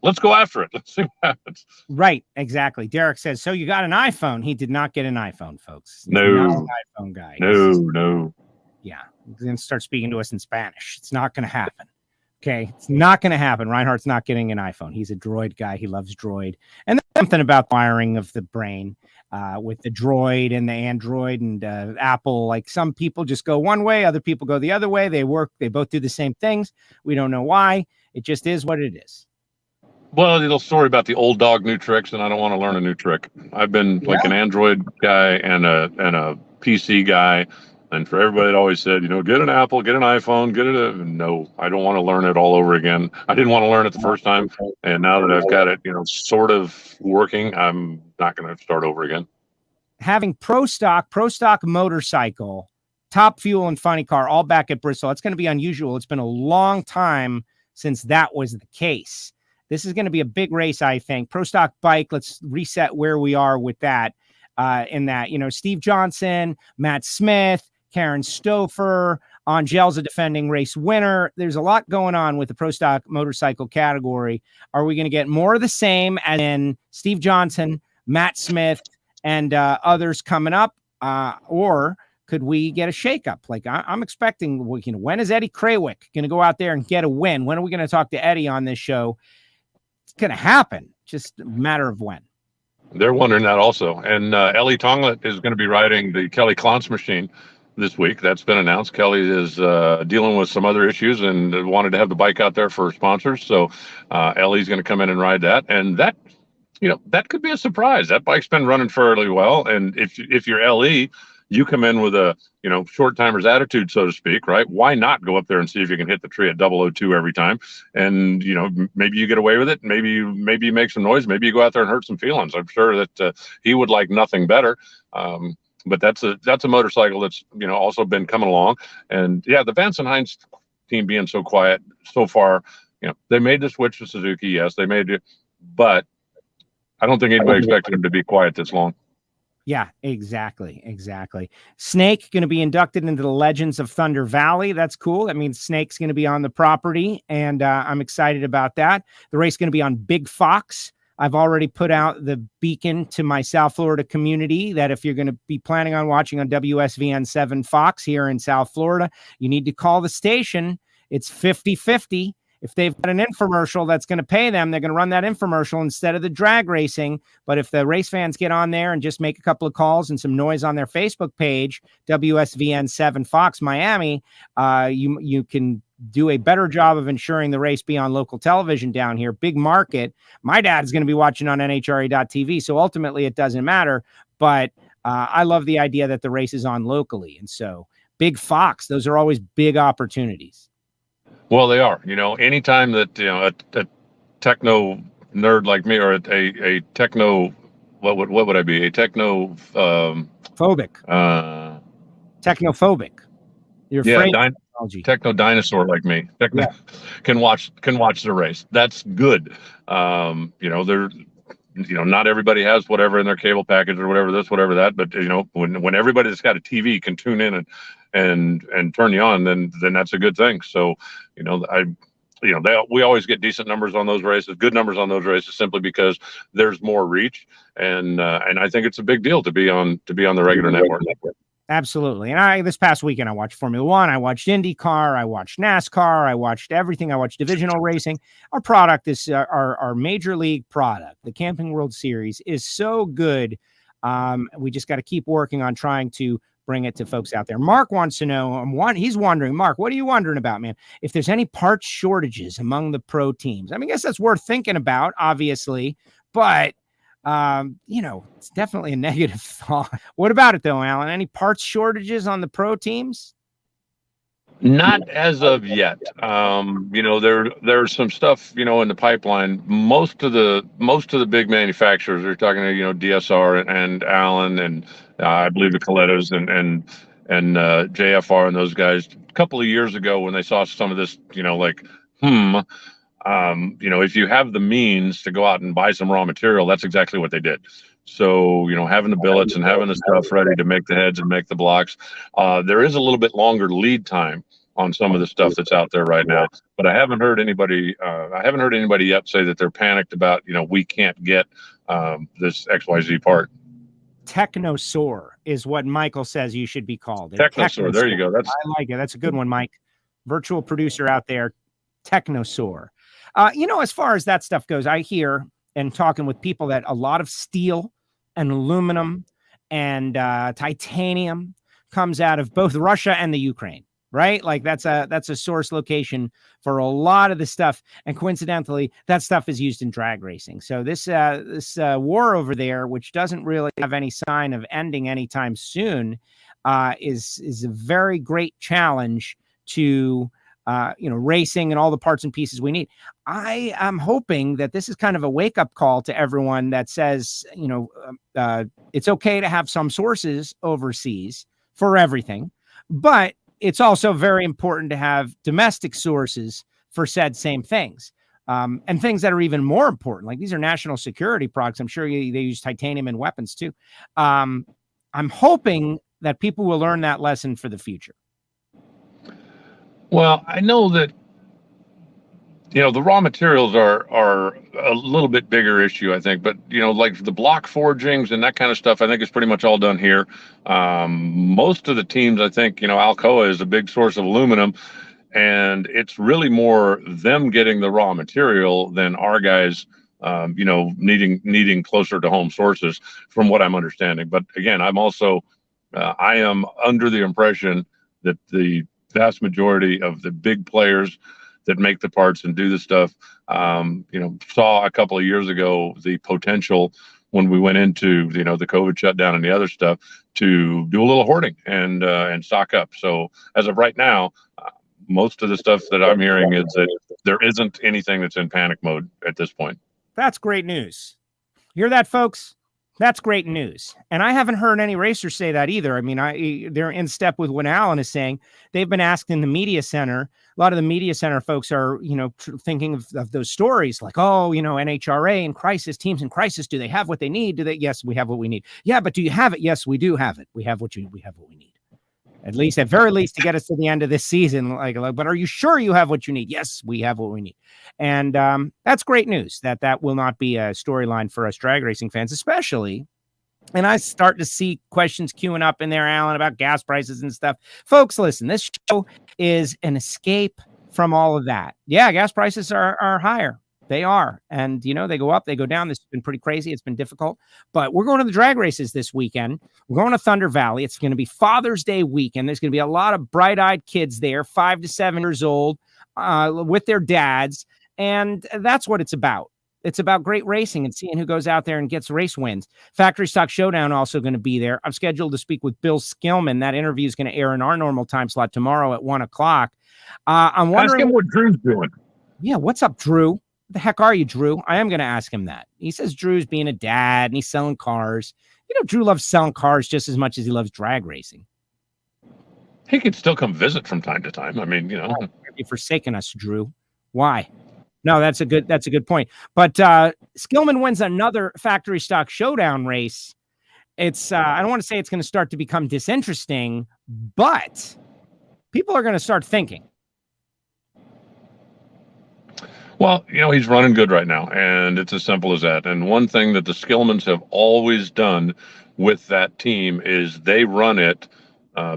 let's go after it. Let's see what happens. Right. Exactly. Derek says, so you got an iPhone. He did not get an iPhone, folks. He's no, not an iPhone guy. No. Yeah. He's going to start speaking to us in Spanish. It's not going to happen. Okay. It's not going to happen. Reinhardt's not getting an iPhone. He's a Droid guy. He loves Droid. And there's something about wiring of the brain with the Droid and the Android and Apple. Like some people just go one way. Other people go the other way. They work. They both do the same things. We don't know why. It just is what it is. Well, a little story about the old dog, new tricks, and I don't want to learn a new trick. I've been like an Android guy and a PC guy. And for everybody that always said, get an Apple, get an iPhone, no, I don't want to learn it all over again. I didn't want to learn it the first time. And now that I've got it, sort of working, I'm not going to start over again. Having Pro Stock motorcycle, Top Fuel and Funny Car all back at Bristol. That's going to be unusual. It's been a long time since that was the case. This is going to be a big race, I think. Pro Stock bike, let's reset where we are with that. In that, Steve Johnson, Matt Smith, Karen Stouffer, Angel's a defending race winner. There's a lot going on with the Pro Stock motorcycle category. Are we going to get more of the same as in Steve Johnson, Matt Smith, and others coming up? Or could we get a shakeup? Like I'm expecting, when is Eddie Krawick going to go out there and get a win? When are we going to talk to Eddie on this show? It's going to happen. Just a matter of when. They're wondering that also. And Ellie Tonglet is going to be riding the Kelly Klontz machine this week. That's been announced. Kelly is dealing with some other issues and wanted to have the bike out there for sponsors. So Ellie's going to come in and ride that. And that, that could be a surprise. That bike's been running fairly well. And if you're Ellie, you come in with a, short timer's attitude, so to speak, right? Why not go up there and see if you can hit the tree at 002 every time? And, maybe you get away with it. Maybe you make some noise. Maybe you go out there and hurt some feelings. I'm sure that he would like nothing better. But that's a motorcycle that's, also been coming along. And yeah, the Vance and Hines team being so quiet so far, they made the switch to Suzuki. Yes, they made it, but I don't think anybody expected them to be quiet this long. Yeah, exactly. Snake going to be inducted into the Legends of Thunder Valley. That's cool. That means Snake's going to be on the property, and I'm excited about that. The race is going to be on Big Fox. I've already put out the beacon to my South Florida community that if you're going to be planning on watching on WSVN 7 Fox here in South Florida, you need to call the station. It's 50-50. If they've got an infomercial that's going to pay them, they're going to run that infomercial instead of the drag racing. But if the race fans get on there and just make a couple of calls and some noise on their Facebook page, WSVN 7 Fox Miami, you can do a better job of ensuring the race be on local television down here. Big market. My dad's going to be watching on NHRA.TV, so ultimately it doesn't matter. But I love the idea that the race is on locally. And so Big Fox, those are always big opportunities. Well, they are. Anytime that a techno nerd like me, or a techno, what would I be? A techno phobic, technophobic. You're afraid of technology. Techno dinosaur like me. Can watch the race. That's good. They're not everybody has whatever in their cable package or whatever this, whatever that. But when everybody that's got a TV can tune in and turn you on, then that's a good thing. So we always get decent numbers on those races, good numbers on those races, simply because there's more reach, and I think it's a big deal to be on the regular network. Absolutely. And this past weekend, I watched Formula One, I watched IndyCar, I watched NASCAR, I watched everything. I watched divisional racing. Our product is our major league product. The Camping World Series is so good. We just got to keep working on trying to bring it to folks out there. Mark wants to know, he's wondering, Mark, what are you wondering about, man? If there's any parts shortages among the pro teams. I guess that's worth thinking about, obviously, but it's definitely a negative thought. What about it though, Alan? Any parts shortages on the pro teams? Not as of yet. There's some stuff, in the pipeline. Most of the big manufacturers are talking to, DSR and Allen, and I believe the Colettos and JFR and those guys. A couple of years ago, when they saw some of this, if you have the means to go out and buy some raw material, that's exactly what they did. So, having the billets and having the stuff ready to make the heads and make the blocks, there is a little bit longer lead time on some of the stuff that's out there right now. But I haven't heard anybody yet say that they're panicked about, we can't get this XYZ part. Technosaur is what Michael says you should be called. Technosaur. There you go. I like it. That's a good one, Mike. Virtual producer out there. Technosaur. As far as that stuff goes, I hear and talking with people that a lot of steel and aluminum and titanium comes out of both Russia and the Ukraine, right? Like that's a source location for a lot of the stuff. And coincidentally, that stuff is used in drag racing. So this war over there, which doesn't really have any sign of ending anytime soon, is a very great challenge to racing and all the parts and pieces we need. I am hoping that this is kind of a wake-up call to everyone that says, it's okay to have some sources overseas for everything, but it's also very important to have domestic sources for said same things. And things that are even more important, like these are national security products. I'm sure they use titanium in weapons too. I'm hoping that people will learn that lesson for the future. Well, I know that, the raw materials are a little bit bigger issue, I think. But, like the block forgings and that kind of stuff, I think is pretty much all done here. Most of the teams, I think, Alcoa is a big source of aluminum. And it's really more them getting the raw material than our guys, needing closer to home sources, from what I'm understanding. But again, I'm also, I am under the impression that the vast majority of the big players that make the parts and do the stuff, saw a couple of years ago the potential when we went into, the COVID shutdown and the other stuff to do a little hoarding and stock up. So as of right now, most of the stuff that I'm hearing is that there isn't anything that's in panic mode at this point. That's great news. Hear that, folks? That's great news. And I haven't heard any racers say that either. I mean, they're in step with what Alan is saying. They've been asked in the media center. A lot of the media center folks are, thinking of those stories like, NHRA in crisis, teams in crisis. Do they have what they need? Yes, we have what we need. Yeah, but do you have it? Yes, we do have it. We have what we need. At very least to get us to the end of this season. But are you sure you have what you need? Yes, we have what we need. And that's great news that will not be a storyline for us drag racing fans, especially. And I start to see questions queuing up in there, Alan, about gas prices and stuff. Folks, listen, this show is an escape from all of that. Yeah, gas prices are higher. They are. And, they go up, they go down. This has been pretty crazy. It's been difficult. But we're going to the drag races this weekend. We're going to Thunder Valley. It's going to be Father's Day weekend. There's going to be a lot of bright-eyed kids there, 5 to 7 years old, with their dads. And that's what it's about. It's about great racing and seeing who goes out there and gets race wins. Factory Stock Showdown also going to be there. I'm scheduled to speak with Bill Skillman. That interview is going to air in our normal time slot tomorrow at 1 o'clock. I'm wondering Ask him what Drew's doing. Yeah, what's up, Drew? The heck are you, Drew? I am going to ask him that. He says Drew's being a dad and he's selling cars. You know, Drew loves selling cars just as much as he loves drag racing. He could still come visit from time to time. I mean, you know, You've forsaken us, Drew. Why? No, that's a good point. But Skillman wins another factory stock showdown race. It's I don't want to say it's going to start to become disinteresting, but people are going to start thinking. well, you know, he's running good right now, and it's as simple as that. And one thing that the Skillmans have always done with that team is they run it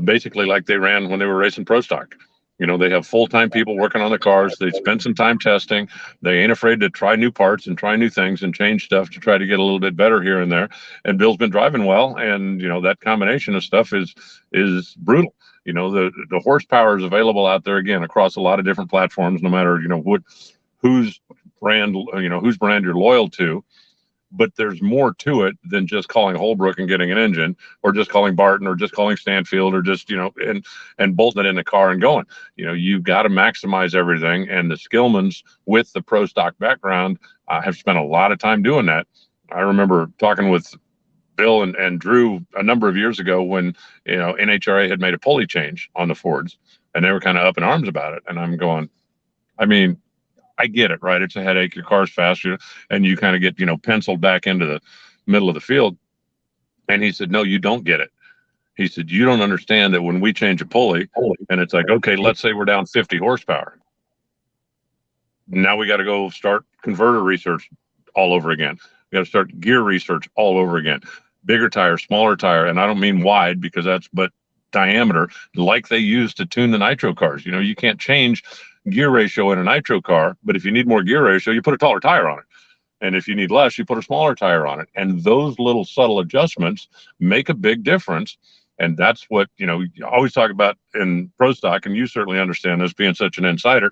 basically like they ran when they were racing Pro Stock. You know, they have full-time people working on the cars. They spend some time testing. They ain't afraid to try new parts and try new things and change stuff to try to get a little bit better here and there. And Bill's been driving well, and you know that combination of stuff is brutal. You know, the horsepower is available out there again across a lot of different platforms, no matter whose brand you're loyal to. But there's more to it than just calling Holbrook and getting an engine, or just calling Barton, or just calling Stanfield, or just, and bolting it in the car and going. You know, you've got to maximize everything. And the Skillmans with the Pro Stock background have spent a lot of time doing that. I remember talking with Bill and Drew a number of years ago when, NHRA had made a pulley change on the Fords, and they were kind of up in arms about it. And I'm going, I mean, I get it, right? It's a headache. Your car's faster, and you kind of get, penciled back into the middle of the field. And he said, no, you don't get it. He said, you don't understand that when we change a pulley, and it's like, okay, let's say we're down 50 horsepower. Now we got to go start converter research all over again. We got to start gear research all over again. Bigger tire, smaller tire. And I don't mean wide, but diameter, like they use to tune the nitro cars. You can't change gear ratio in a nitro car, but if you need more gear ratio, you put a taller tire on it. And if you need less, you put a smaller tire on it. And those little subtle adjustments make a big difference. And that's what, you always talk about in Pro Stock, and you certainly understand this being such an insider.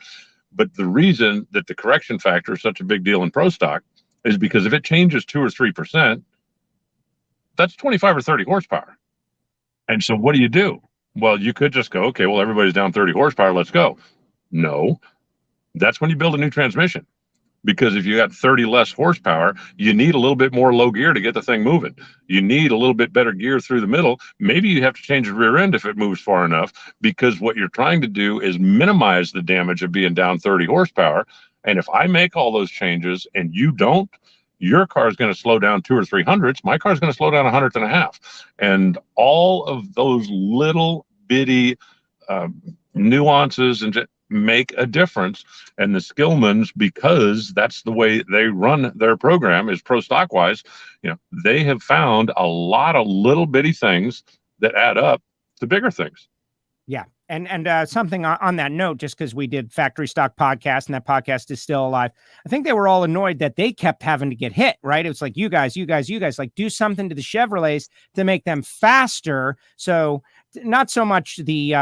But the reason that the correction factor is such a big deal in Pro Stock is because if it changes 2 or 3%, that's 25 or 30 horsepower. And so what do? Well, you could just go, okay, well, everybody's down 30 horsepower, let's go. No, that's when you build a new transmission, because if you got 30 less horsepower, you need a little bit more low gear to get the thing moving. You need a little bit better gear through the middle. Maybe you have to change the rear end if it moves far enough, because what you're trying to do is minimize the damage of being down 30 horsepower. And if I make all those changes and you don't, your car is going to slow down 2 or 3 hundredths. My car is going to slow down 1/100 and a half. And all of those little bitty nuances and make a difference. And the Skillmans, because that's the way they run their program, is Pro Stock wise, they have found a lot of little bitty things that add up to bigger things. Yeah. And something on that note, just because we did Factory Stock podcast and that podcast is still alive, I think they were all annoyed that they kept having to get hit, right? It was like, you guys, like, do something to the Chevrolets to make them faster. So not so much the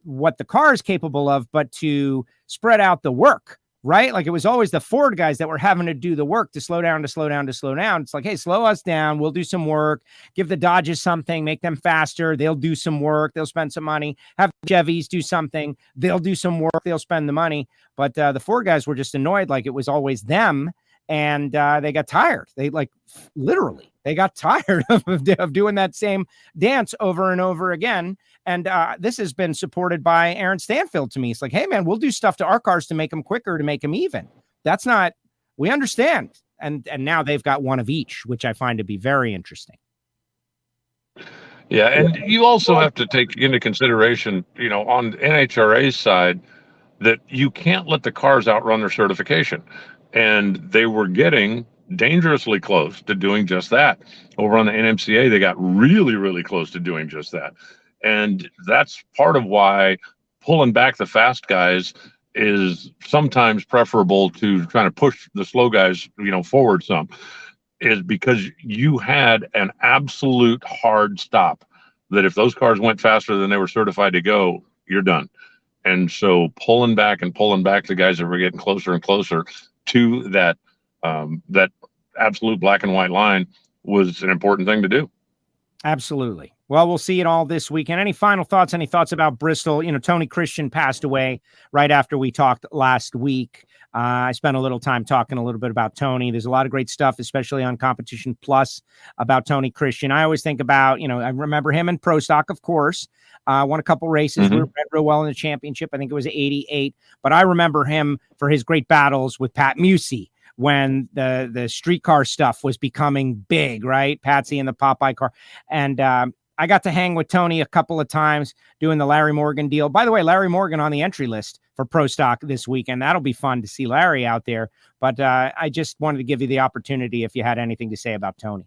what the car is capable of, but to spread out the work, right? Like, it was always the Ford guys that were having to do the work to slow down. It's like, hey, slow us down. We'll do some work, give the Dodges something, make them faster. They'll do some work. They'll spend some money. Have the Chevys do something. They'll do some work. They'll spend the money. But the Ford guys were just annoyed. Like, it was always them. And they got tired. They literally got tired of doing that same dance over and over again. And this has been supported by Aaron Stanfield to me. It's like, hey, man, we'll do stuff to our cars to make them quicker, to make them even. We understand. And now they've got one of each, which I find to be very interesting. Yeah. And you also have to take into consideration, on NHRA's side, that you can't let the cars outrun their certification. And they were getting dangerously close to doing just that. Over on the NMCA, they got really, really close to doing just that. And that's part of why pulling back the fast guys is sometimes preferable to trying to push the slow guys, forward some, is because you had an absolute hard stop that if those cars went faster than they were certified to go, you're done. And so pulling back the guys that were getting closer and closer to that absolute black and white line was an important thing to do. Absolutely. Well, we'll see it all this weekend. Any final thoughts? Any thoughts about Bristol? You know, Tony Christian passed away right after we talked last week. I spent a little time talking a little bit about Tony. There's a lot of great stuff, especially on Competition Plus, about Tony Christian. I always think about, I remember him in Pro Stock, of course. Won a couple races. We ran real well in the championship. I think it was 88. But I remember him for his great battles with Pat Musey when the streetcar stuff was becoming big, right? Patsy and the Popeye car. And I got to hang with Tony a couple of times doing the Larry Morgan deal. By the way, Larry Morgan on the entry list for Pro Stock this weekend. That'll be fun to see Larry out there. But I just wanted to give you the opportunity if you had anything to say about Tony.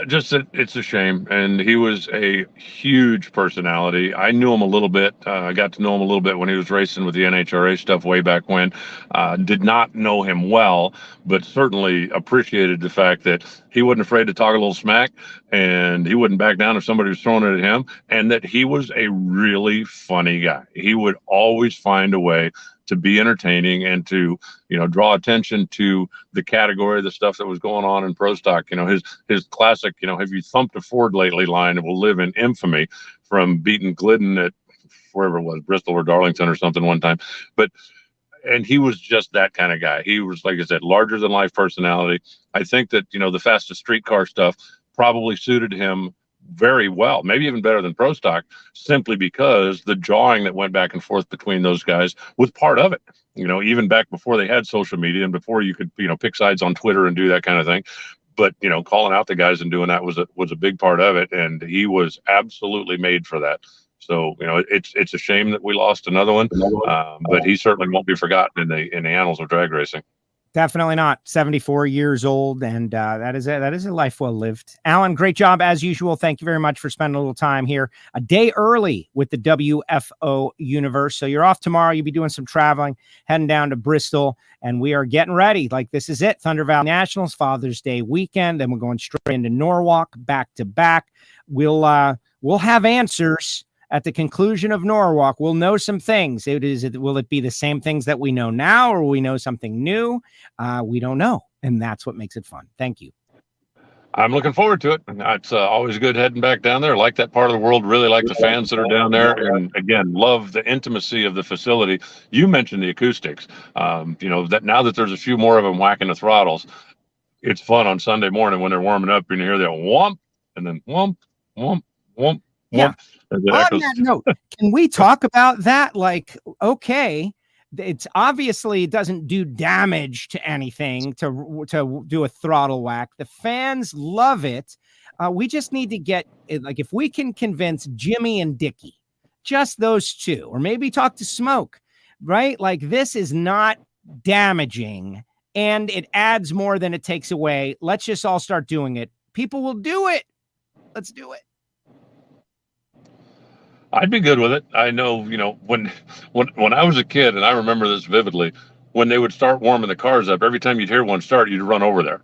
Just that it's a shame. And he was a huge personality. I knew him a little bit. I got to know him a little bit when he was racing with the NHRA stuff way back when. Did not know him well, but certainly appreciated the fact that he wasn't afraid to talk a little smack and he wouldn't back down if somebody was throwing it at him, and that he was a really funny guy. He would always find a way to be entertaining and to, draw attention to the category, the stuff that was going on in Pro Stock. His classic, have you thumped a Ford lately line will live in infamy from beating Glidden at wherever it was, Bristol or Darlington or something one time. And he was just that kind of guy. He was, like I said, larger than life personality. I think that, the fastest streetcar stuff probably suited him very well, maybe even better than Pro Stock, simply because the jawing that went back and forth between those guys was part of it. Even back before they had social media and before you could, pick sides on Twitter and do that kind of thing. But, calling out the guys and doing that was a big part of it. And he was absolutely made for that. So, it's a shame that we lost another one, but he certainly won't be forgotten in the annals of drag racing. Definitely not. 74 years old, and that is a life well lived. Alan, great job as usual. Thank you very much for spending a little time here a day early with the WFO universe. So you're off tomorrow. You'll be doing some traveling, heading down to Bristol, and we are getting ready. Like, this is it. Thunder Valley Nationals, Father's Day weekend. Then we're going straight into Norwalk, back to back. We'll have answers at the conclusion of Norwalk. We'll know some things. Will it be the same things that we know now, or will we know something new? We don't know. And that's what makes it fun. Thank you. I'm looking forward to it. It's always good heading back down there. Like that part of the world, really like the fans that are down there. And again, love the intimacy of the facility. You mentioned the acoustics. That now that there's a few more of them whacking the throttles, it's fun on Sunday morning when they're warming up and you hear that whomp and then whomp, whomp, whomp. Yeah. On that note, can we talk about that? Like, okay, it's obviously it doesn't do damage to anything to do a throttle whack. The fans love it. We just need to get it. Like, if we can convince Jimmy and Dickie, just those two, or maybe talk to Smoke, right? Like, this is not damaging and it adds more than it takes away. Let's just all start doing it. People will do it. Let's do it. I'd be good with it. I know, when I was a kid, and I remember this vividly, when they would start warming the cars up, every time you'd hear one start, you'd run over there.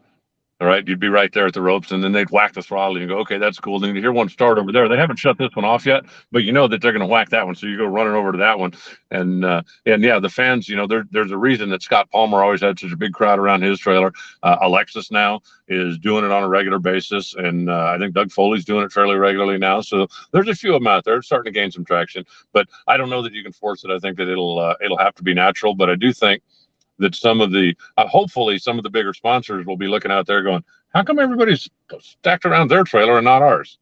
All right. You'd be right there at the ropes, and then they'd whack the throttle and you go, okay, that's cool. Then you hear one start over there. They haven't shut this one off yet, but you know that they're going to whack that one. So you go running over to that one. And yeah, the fans, there's a reason that Scott Palmer always had such a big crowd around his trailer. Alexis now is doing it on a regular basis. And I think Doug Foley's doing it fairly regularly now. So there's a few of them out there starting to gain some traction, but I don't know that you can force it. I think that it'll have to be natural, but I do think that some of the, hopefully some of the bigger sponsors will be looking out there going, how come everybody's stacked around their trailer and not ours?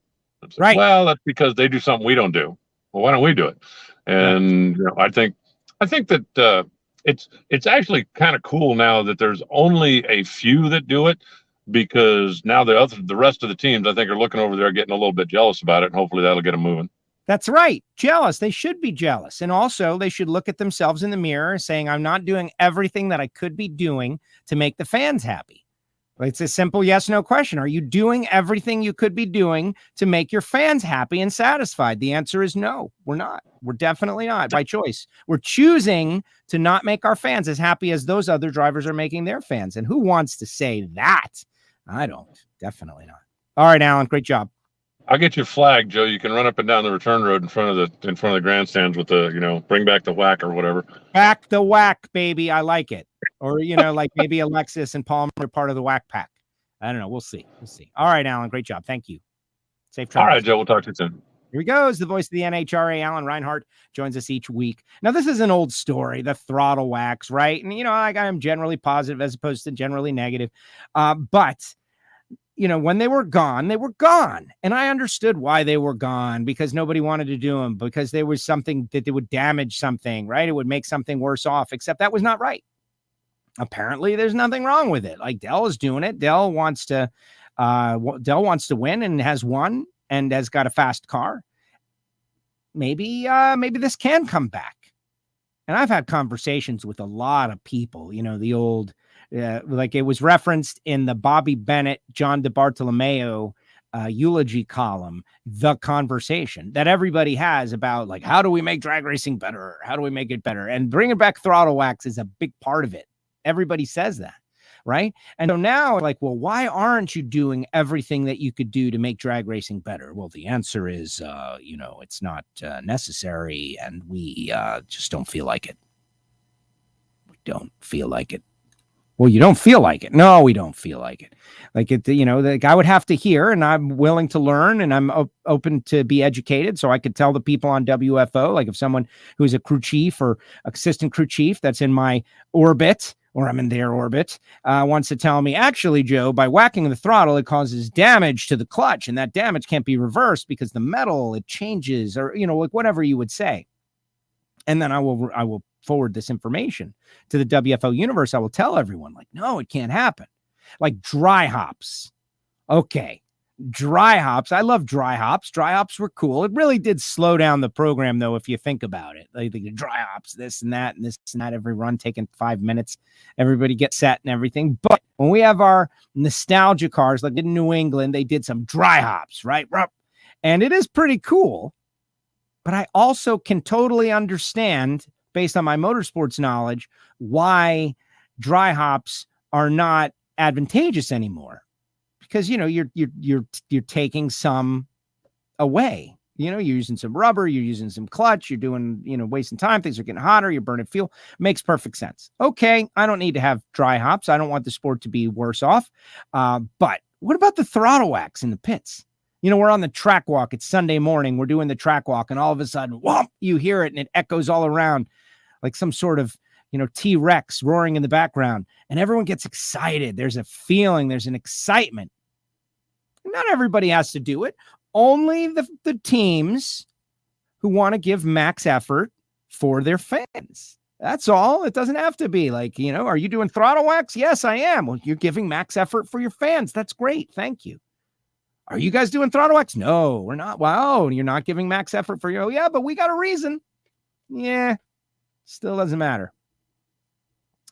Right. Well, that's because they do something we don't do. Well, why don't we do it? And I think that it's actually kind of cool now that there's only a few that do it, because now the rest of the teams, I think, are looking over there getting a little bit jealous about it, and hopefully that'll get them moving. That's right. Jealous. They should be jealous. And also they should look at themselves in the mirror saying, I'm not doing everything that I could be doing to make the fans happy. It's a simple yes, no question. Are you doing everything you could be doing to make your fans happy and satisfied? The answer is no, we're not. We're definitely not by choice. We're choosing to not make our fans as happy as those other drivers are making their fans. And who wants to say that? I don't. Definitely not. All right, Alan, great job. I'll get you a flag, Joe. You can run up and down the return road in front of the grandstands with the, bring back the whack or whatever. Back the whack, baby. I like it. Or, like maybe Alexis and Palmer are part of the whack pack. I don't know. We'll see. All right, Alan. Great job. Thank you. Safe travels. All right, Joe. We'll talk to you soon. Here he goes. The voice of the NHRA, Alan Reinhardt, joins us each week. Now, this is an old story, the throttle wax, right? And, I am generally positive as opposed to generally negative. But, when they were gone, they were gone. And I understood why they were gone, because nobody wanted to do them, because there was something that they would damage something, right? It would make something worse off, except that was not right. Apparently, there's nothing wrong with it. Like, Dell is doing it. Dell wants to win and has won and has got a fast car. Maybe this can come back. And I've had conversations with a lot of people, the old, like it was referenced in the Bobby Bennett, John DeBartolomeo eulogy column, the conversation that everybody has about, like, how do we make drag racing better? How do we make it better? And bringing back throttle wax is a big part of it. Everybody says that. Right. And so now, like, well, why aren't you doing everything that you could do to make drag racing better? Well, the answer is, it's not necessary. And we just don't feel like it. We don't feel like it. Well, you don't feel like it. No, we don't feel like it. Like it, like I would have to hear, and I'm willing to learn, and I'm open to be educated. So I could tell the people on WFO, like if someone who's a crew chief or assistant crew chief that's in my orbit, or I'm in their orbit, wants to tell me, actually, Joe, by whacking the throttle, it causes damage to the clutch, and that damage can't be reversed because the metal, it changes, or, like whatever you would say. And then I will forward this information to the WFO universe. I will tell everyone, like, no, it can't happen. Like dry hops. Okay. Dry hops. I love dry hops. Dry hops were cool. It really did slow down the program, though, if you think about it. Like the dry hops, this and that, every run taking 5 minutes. Everybody gets set and everything. But when we have our nostalgia cars, like in New England, they did some dry hops, right? And it is pretty cool. But I also can totally understand, based on my motorsports knowledge, why dry hops are not advantageous anymore. Because, you're taking some away, you're using some rubber, you're using some clutch, you're doing, wasting time. Things are getting hotter. You're burning fuel. Makes perfect sense. Okay. I don't need to have dry hops. I don't want the sport to be worse off. But what about the throttle wax in the pits? We're on the track walk. It's Sunday morning. We're doing the track walk, and all of a sudden, whomp, you hear it and it echoes all around like some sort of, T-Rex roaring in the background, and everyone gets excited. There's a feeling, there's an excitement. Not everybody has to do it. Only the teams who want to give max effort for their fans. That's all. It doesn't have to be like, are you doing throttle wax? Yes, I am. Well, you're giving max effort for your fans. That's great. Thank you. Are you guys doing throttle wax? No, we're not. Wow, you're not giving max effort for your, yeah, but we got a reason. Yeah, still doesn't matter.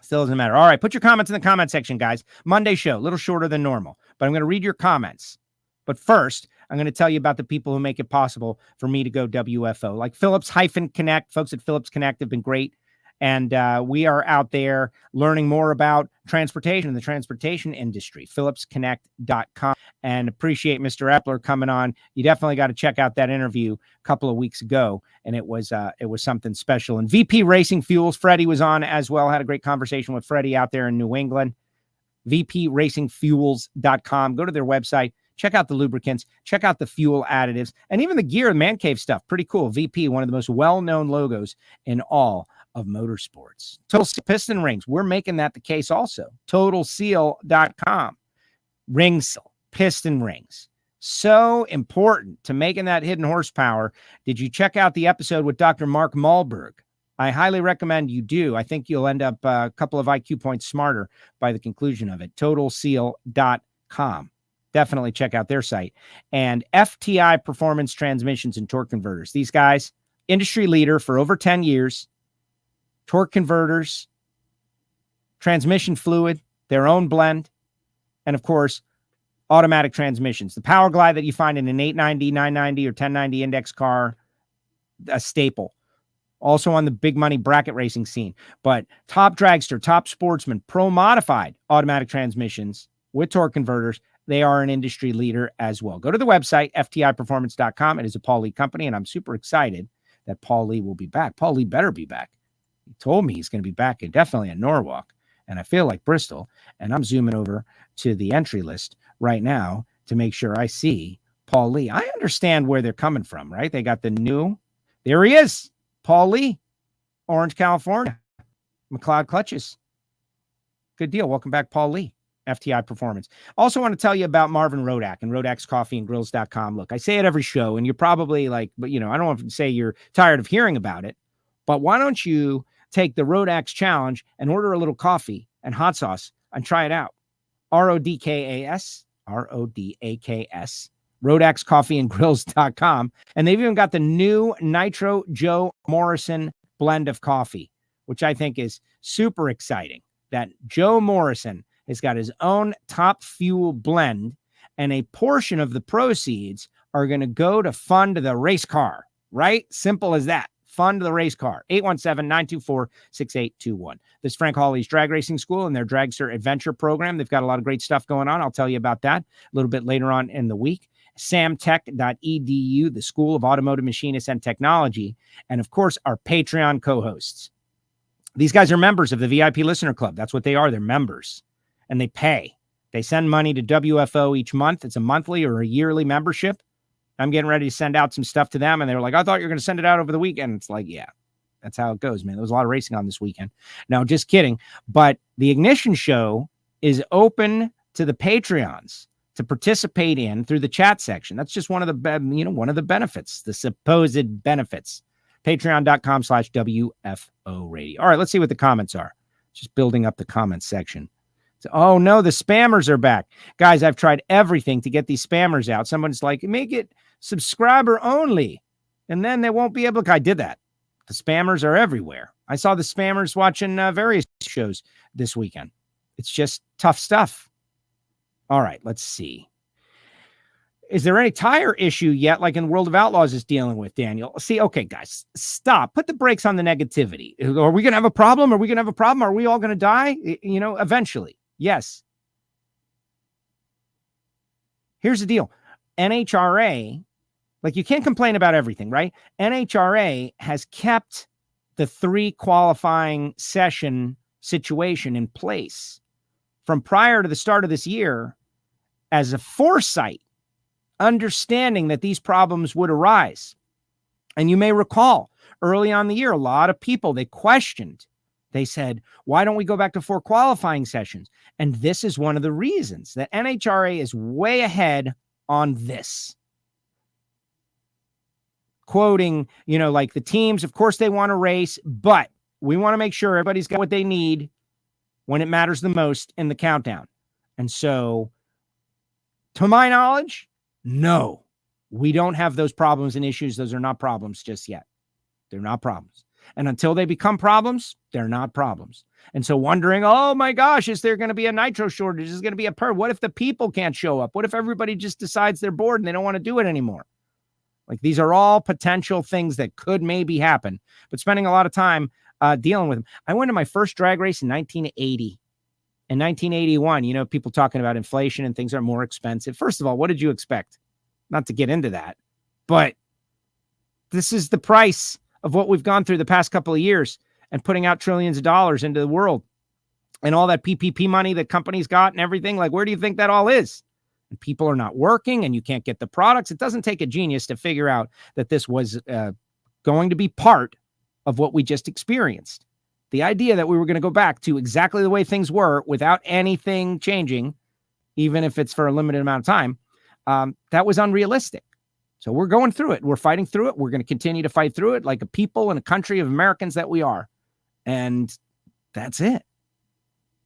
Still doesn't matter. All right, put your comments in the comment section, guys. Monday show, a little shorter than normal, but I'm going to read your comments. But first, I'm going to tell you about the people who make it possible for me to go WFO, like Phillips-Connect. Folks at Phillips Connect have been great. And we are out there learning more about transportation, the transportation industry, phillipsconnect.com. And appreciate Mr. Epler coming on. You definitely got to check out that interview a couple of weeks ago. And it was something special. And VP Racing Fuels, Freddie was on as well. Had a great conversation with Freddie out there in New England. VPRacingFuels.com. Go to their website. Check out the lubricants. Check out the fuel additives. And even the gear, the Man Cave stuff. Pretty cool. VP, one of the most well-known logos in all of motorsports. Total Seal piston rings. We're making that the case also. TotalSeal.com. Ring seal, piston rings. So important to making that hidden horsepower. Did you check out the episode with Dr. Mark Malberg? I highly recommend you do. I think you'll end up a couple of IQ points smarter by the conclusion of it. TotalSeal.com. Definitely check out their site. And FTI Performance Transmissions and Torque Converters. These guys, industry leader for over 10 years. Torque converters, transmission fluid, their own blend, and of course, automatic transmissions. The Power Glide that you find in an 890, 990, or 1090 index car, a staple. Also on the big money bracket racing scene. But top dragster, top sportsman, pro modified automatic transmissions with torque converters. They are an industry leader as well. Go to the website, ftiperformance.com. It is a Paul Lee company, and I'm super excited that Paul Lee will be back. Paul Lee better be back. He told me he's going to be back definitely in Norwalk, and I feel like Bristol, and I'm zooming over to the entry list right now to make sure I see Paul Lee. I understand where they're coming from, right? They got there he is, Paul Lee, Orange, California, McLeod Clutches. Good deal. Welcome back, Paul Lee, FTI Performance. Also want to tell you about Marvin Rodak and Rodak'sCoffeeandGrills.com. Look, I say it every show, and you're probably like, but I don't want to say you're tired of hearing about it, but why don't you take the Rodak's challenge and order a little coffee and hot sauce and try it out. RODKAS, Rodak'sCoffeeandGrills.com. And they've even got the new Nitro Joe Morrison blend of coffee, which I think is super exciting. That Joe Morrison has got his own Top Fuel blend, and a portion of the proceeds are going to go to fund the race car, right? Simple as that. Fund the race car. 817-924-6821. This is Frank Hawley's Drag Racing School and their Dragster Adventure program. They've got a lot of great stuff going on. I'll tell you about that a little bit later on in the week. samtech.edu, the School of Automotive Machinists and Technology. And of course, our Patreon co-hosts. These guys are members of the VIP Listener Club. That's what they are. They're members. And they pay. They send money to WFO each month. It's a monthly or a yearly membership. I'm getting ready to send out some stuff to them. And they were like, I thought you were going to send it out over the weekend. It's like, yeah, that's how it goes, man. There was a lot of racing on this weekend. No, just kidding. But the Ignition Show is open to the Patreons to participate in through the chat section. That's just one of the, one of the benefits, the supposed benefits. Patreon.com/WFO radio. All right, let's see what the comments are. Just building up the comments section. So, oh no, the spammers are back. Guys, I've tried everything to get these spammers out. Someone's like, make it subscriber only, and then they won't be able to. I did that. The spammers are everywhere. I saw the spammers watching various shows this weekend. It's just tough stuff. All right, let's see. Is there any tire issue yet, like in World of Outlaws is dealing with, Daniel? See, okay, guys, stop. Put the brakes on the negativity. Are we going to have a problem? Are we going to have a problem? Are we all going to die? Eventually. Yes. Here's the deal. NHRA, like you can't complain about everything, right? NHRA has kept the 3 qualifying session situation in place from prior to the start of this year as a foresight, understanding that these problems would arise. And you may recall early on in the year, a lot of people, they questioned. They said, why don't we go back to 4 qualifying sessions? And this is one of the reasons that NHRA is way ahead on this. Quoting, like the teams, of course they want to race, but we want to make sure everybody's got what they need when it matters the most in the countdown. And so, to my knowledge, no, we don't have those problems and issues. Those are not problems just yet. They're not problems. And until they become problems, they're not problems. And so wondering, oh my gosh, is there going to be a nitro shortage? Is going to be a what if the people can't show up? What if everybody just decides they're bored and they don't want to do it anymore? Like these are all potential things that could maybe happen, but spending a lot of time dealing with them. I went to my first drag race in 1980. In 1981, people talking about inflation and things are more expensive. First of all, what did you expect? Not to get into that, but this is the price of what we've gone through the past couple of years and putting out trillions of dollars into the world and all that PPP money that companies got and everything. Like, where do you think that all is? And people are not working and you can't get the products. It doesn't take a genius to figure out that this was going to be part of what we just experienced. The idea that we were going to go back to exactly the way things were without anything changing, even if it's for a limited amount of time, that was unrealistic. So we're going through it. We're fighting through it. We're going to continue to fight through it like a people and a country of Americans that we are. And that's it.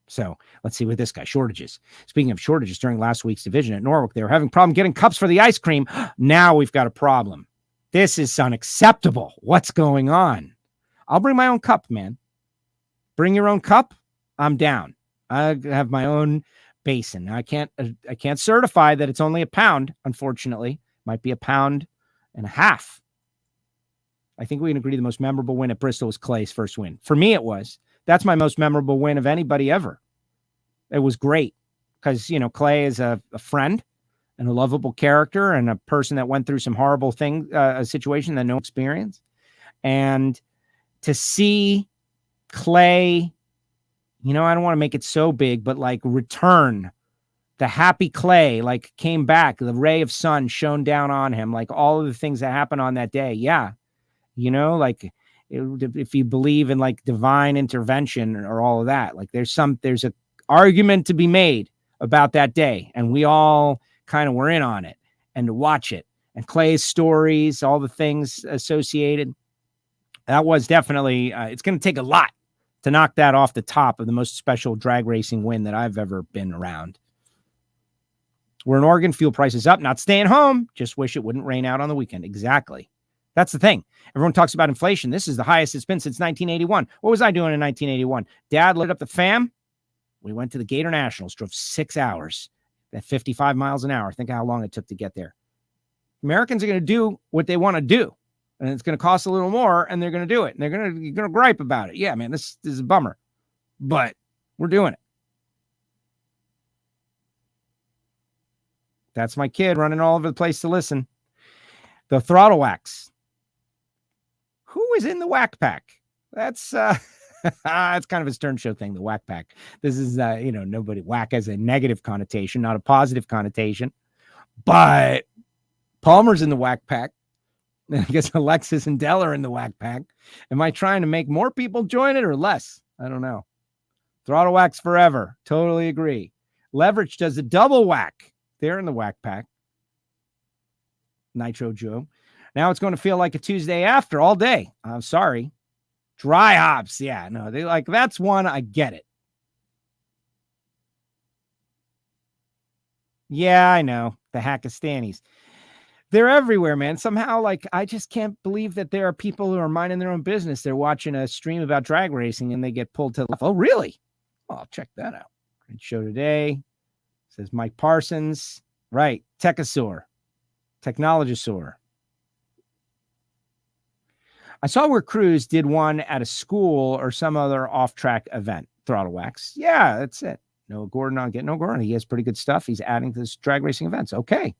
So let's see with this guy. Shortages. Speaking of shortages, during last week's division at Norwalk, they were having a problem getting cups for the ice cream. Now we've got a problem. This is unacceptable. What's going on? I'll bring my own cup, man. Bring your own cup. I'm down. I have my own basin. I can't certify that it's only a pound, unfortunately. Might be a pound and a half. I think we can agree the most memorable win at Bristol was Clay's first win. For me, it was. That's my most memorable win of anybody ever. It was great because, Clay is a friend and a lovable character and a person that went through some horrible thing, a situation that no experience. And to see Clay, I don't want to make it so big, but like return The happy Clay, like, came back. The ray of sun shone down on him. Like, all of the things that happened on that day. Yeah. You know, like, if you believe in, like, divine intervention or all of that, like, there's a argument to be made about that day. And we all kind of were in on it and to watch it. And Clay's stories, all the things associated. That was definitely, it's going to take a lot to knock that off the top of the most special drag racing win that I've ever been around. We're in Oregon, fuel prices up, not staying home. Just wish it wouldn't rain out on the weekend. Exactly. That's the thing. Everyone talks about inflation. This is the highest it's been since 1981. What was I doing in 1981? Dad lit up the fam. We went to the Gator Nationals, drove 6 hours at 55 miles an hour. Think how long it took to get there. Americans are going to do what they want to do. And it's going to cost a little more, and they're going to do it. And you're going to gripe about it. Yeah, man, this is a bummer. But we're doing it. That's my kid running all over the place to listen. The throttle wax. Who is in the whack pack? That's it's kind of a Stern Show thing, the whack pack. This is, nobody, whack has a negative connotation, not a positive connotation. But Palmer's in the whack pack. I guess Alexis and Dell are in the whack pack. Am I trying to make more people join it or less? I don't know. Throttle wax forever. Totally agree. Leverage does a double whack. They're in the whack pack. Nitro Joe. Now it's going to feel like a Tuesday after all day. I'm sorry. Dry hops. Yeah, no, they like, that's one. I get it. Yeah, I know. The Hackastanis. They're everywhere, man. Somehow, like, I just can't believe that there are people who are minding their own business. They're watching a stream about drag racing and they get pulled to the left. Oh, really? Oh, I'll check that out. Great show today. Says Mike Parsons. Right. Techosaur. Technologisaur. I saw where Cruz did one at a school or some other off-track event. Throttle wax. Yeah, that's it. Noah Gordon on Get No Gordon. He has pretty good stuff. He's adding to this drag racing events. Okay.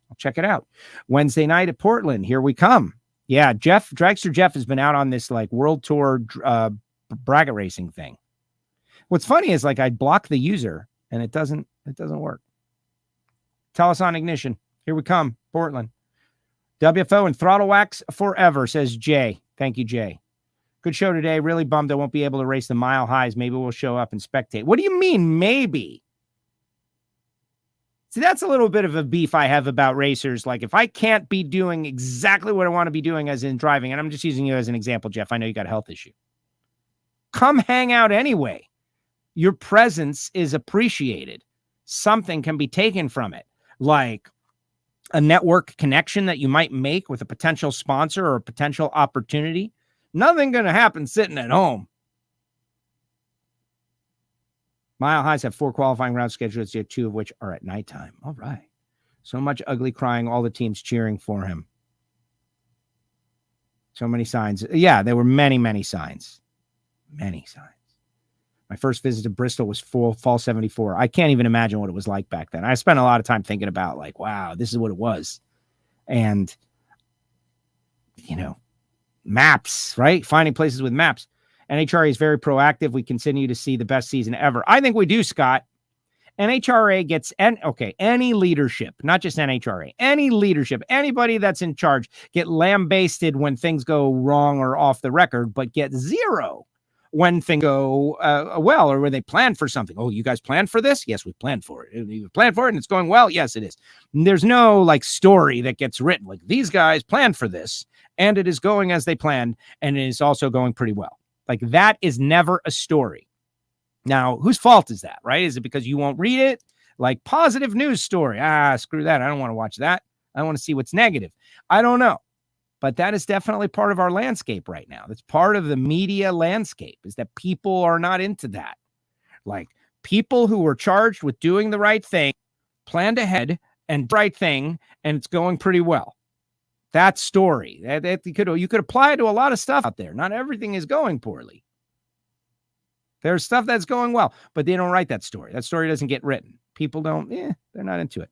I'll check it out. Wednesday night at Portland. Here we come. Yeah, Dragster Jeff has been out on this like world tour bracket racing thing. What's funny is like I block the user and it doesn't work. Tell us on Ignition. Here we come. Portland. WFO and throttle wax forever, says Jay. Thank you, Jay. Good show today. Really bummed I won't be able to race the mile highs. Maybe we'll show up and spectate. What do you mean, maybe? See, that's a little bit of a beef I have about racers. Like, if I can't be doing exactly what I want to be doing as in driving, and I'm just using you as an example, Jeff. I know you got a health issue. Come hang out anyway. Your presence is appreciated. Something can be taken from it, like a network connection that you might make with a potential sponsor or a potential opportunity. Nothing going to happen sitting at home. Mile highs have 4 qualifying round schedules, 2 of which are at nighttime. All right. So much ugly crying, all the teams cheering for him. So many signs. Yeah, there were many, many signs. Many signs. My first visit to Bristol was fall 74. I can't even imagine what it was like back then. I spent a lot of time thinking about like, wow, this is what it was. And, maps, right? Finding places with maps. NHRA is very proactive. We continue to see the best season ever. I think we do, Scott. NHRA gets, any leadership, not just NHRA, any leadership, anybody that's in charge get lambasted when things go wrong or off the record, but get zero when things go well, or when they plan for something. Oh, you guys planned for this? Yes, we planned for it. You planned for it and it's going well? Yes, it is. And there's no like story that gets written. Like these guys planned for this and it is going as they planned and it is also going pretty well. Like that is never a story. Now, whose fault is that, right? Is it because you won't read it? Like positive news story. Screw that. I don't want to watch that. I want to see what's negative. I don't know. But that is definitely part of our landscape right now. That's part of the media landscape is that people are not into that. Like people who were charged with doing the right thing, planned ahead and the right thing, and it's going pretty well. That story, that you could apply it to a lot of stuff out there. Not everything is going poorly. There's stuff that's going well, but they don't write that story. That story doesn't get written. People don't, they're not into it.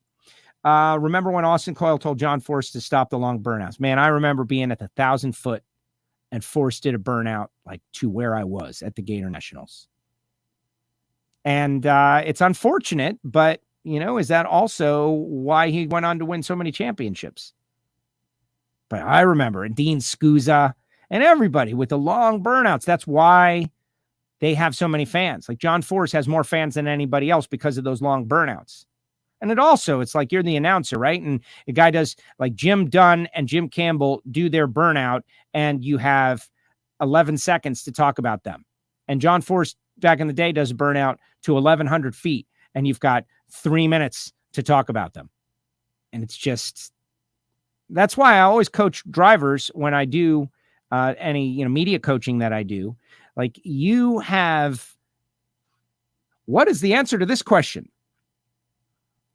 Remember when Austin Coyle told John Force to stop the long burnouts? Man, I remember being at the 1,000-foot and Force did a burnout like to where I was at the Gator Nationals. And it's unfortunate, but Is that also why he went on to win so many championships? But I remember, and Dean Scusa and everybody with the long burnouts. That's why they have so many fans. Like John Force has more fans than anybody else because of those long burnouts. And it's like you're the announcer, right? And a guy does, like Jim Dunn and Jim Campbell do their burnout, and you have 11 seconds to talk about them. And John Force back in the day does a burnout to 1,100 feet, and you've got 3 minutes to talk about them. And it's just, that's why I always coach drivers when I do any, media coaching that I do. Like, what is the answer to this question?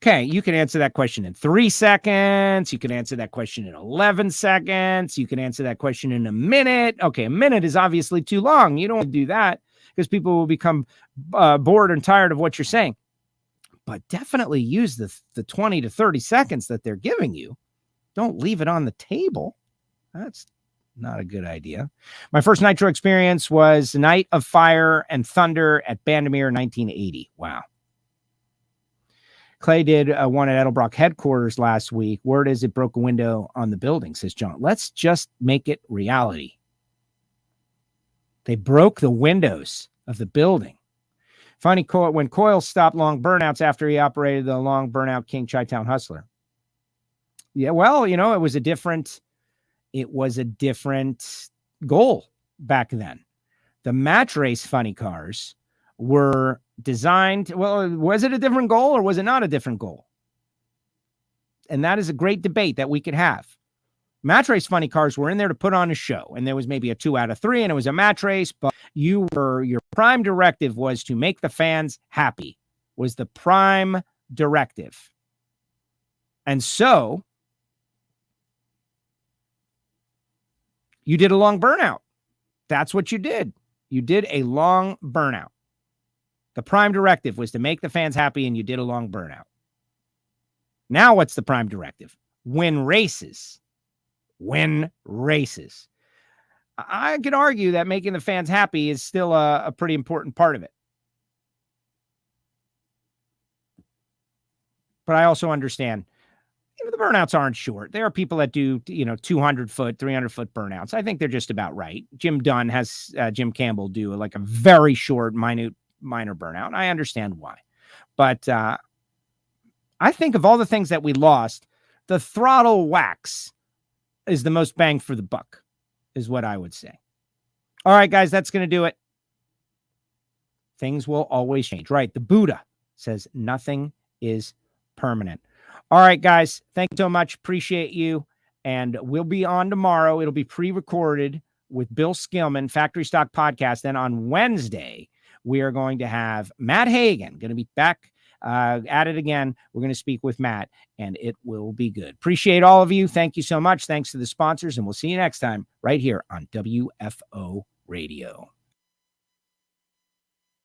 Okay, you can answer that question in 3 seconds. You can answer that question in 11 seconds. You can answer that question in a minute. Okay, a minute is obviously too long. You don't want to do that because people will become bored and tired of what you're saying. But definitely use the 20 to 30 seconds that they're giving you. Don't leave it on the table. That's not a good idea. My first Nitro experience was Night of Fire and Thunder at Bandimere 1980. Wow. Clay did one at Edelbrock headquarters last week. Word is it broke a window on the building, says John. Let's just make it reality. They broke the windows of the building. Funny, when Coyle stopped long burnouts after he operated the long burnout King Chi-Town Hustler. Yeah, well, it was a different goal back then. The match race funny cars were designed. Well, was it a different goal or was it not a different goal? And that is a great debate that we could have. Match race funny cars were in there to put on a show, and there was maybe a 2 out of 3, and it was a match race, but your prime directive was to make the fans happy, was the prime directive. And so you did a long burnout. That's what you did. You did a long burnout. The prime directive was to make the fans happy, and you did a long burnout. Now what's the prime directive? Win races. Win races. I could argue that making the fans happy is still a pretty important part of it. But I also understand, the burnouts aren't short. There are people that do, 200-foot, 300-foot burnouts. I think they're just about right. Jim Dunn has Jim Campbell do like a very short, minor burnout. I understand why. But I think of all the things that we lost, the throttle wax is the most bang for the buck, is what I would say. All right, guys, that's going to do it. Things will always change. Right. The Buddha says nothing is permanent. All right, guys, thank you so much. Appreciate you. And we'll be on tomorrow. It'll be pre-recorded with Bill Skillman, Factory Stock Podcast. Then on Wednesday, we are going to have Matt Hagan, going to be back at it again. We're going to speak with Matt, and it will be good. Appreciate all of you. Thank you so much. Thanks to the sponsors, and we'll see you next time right here on WFO Radio.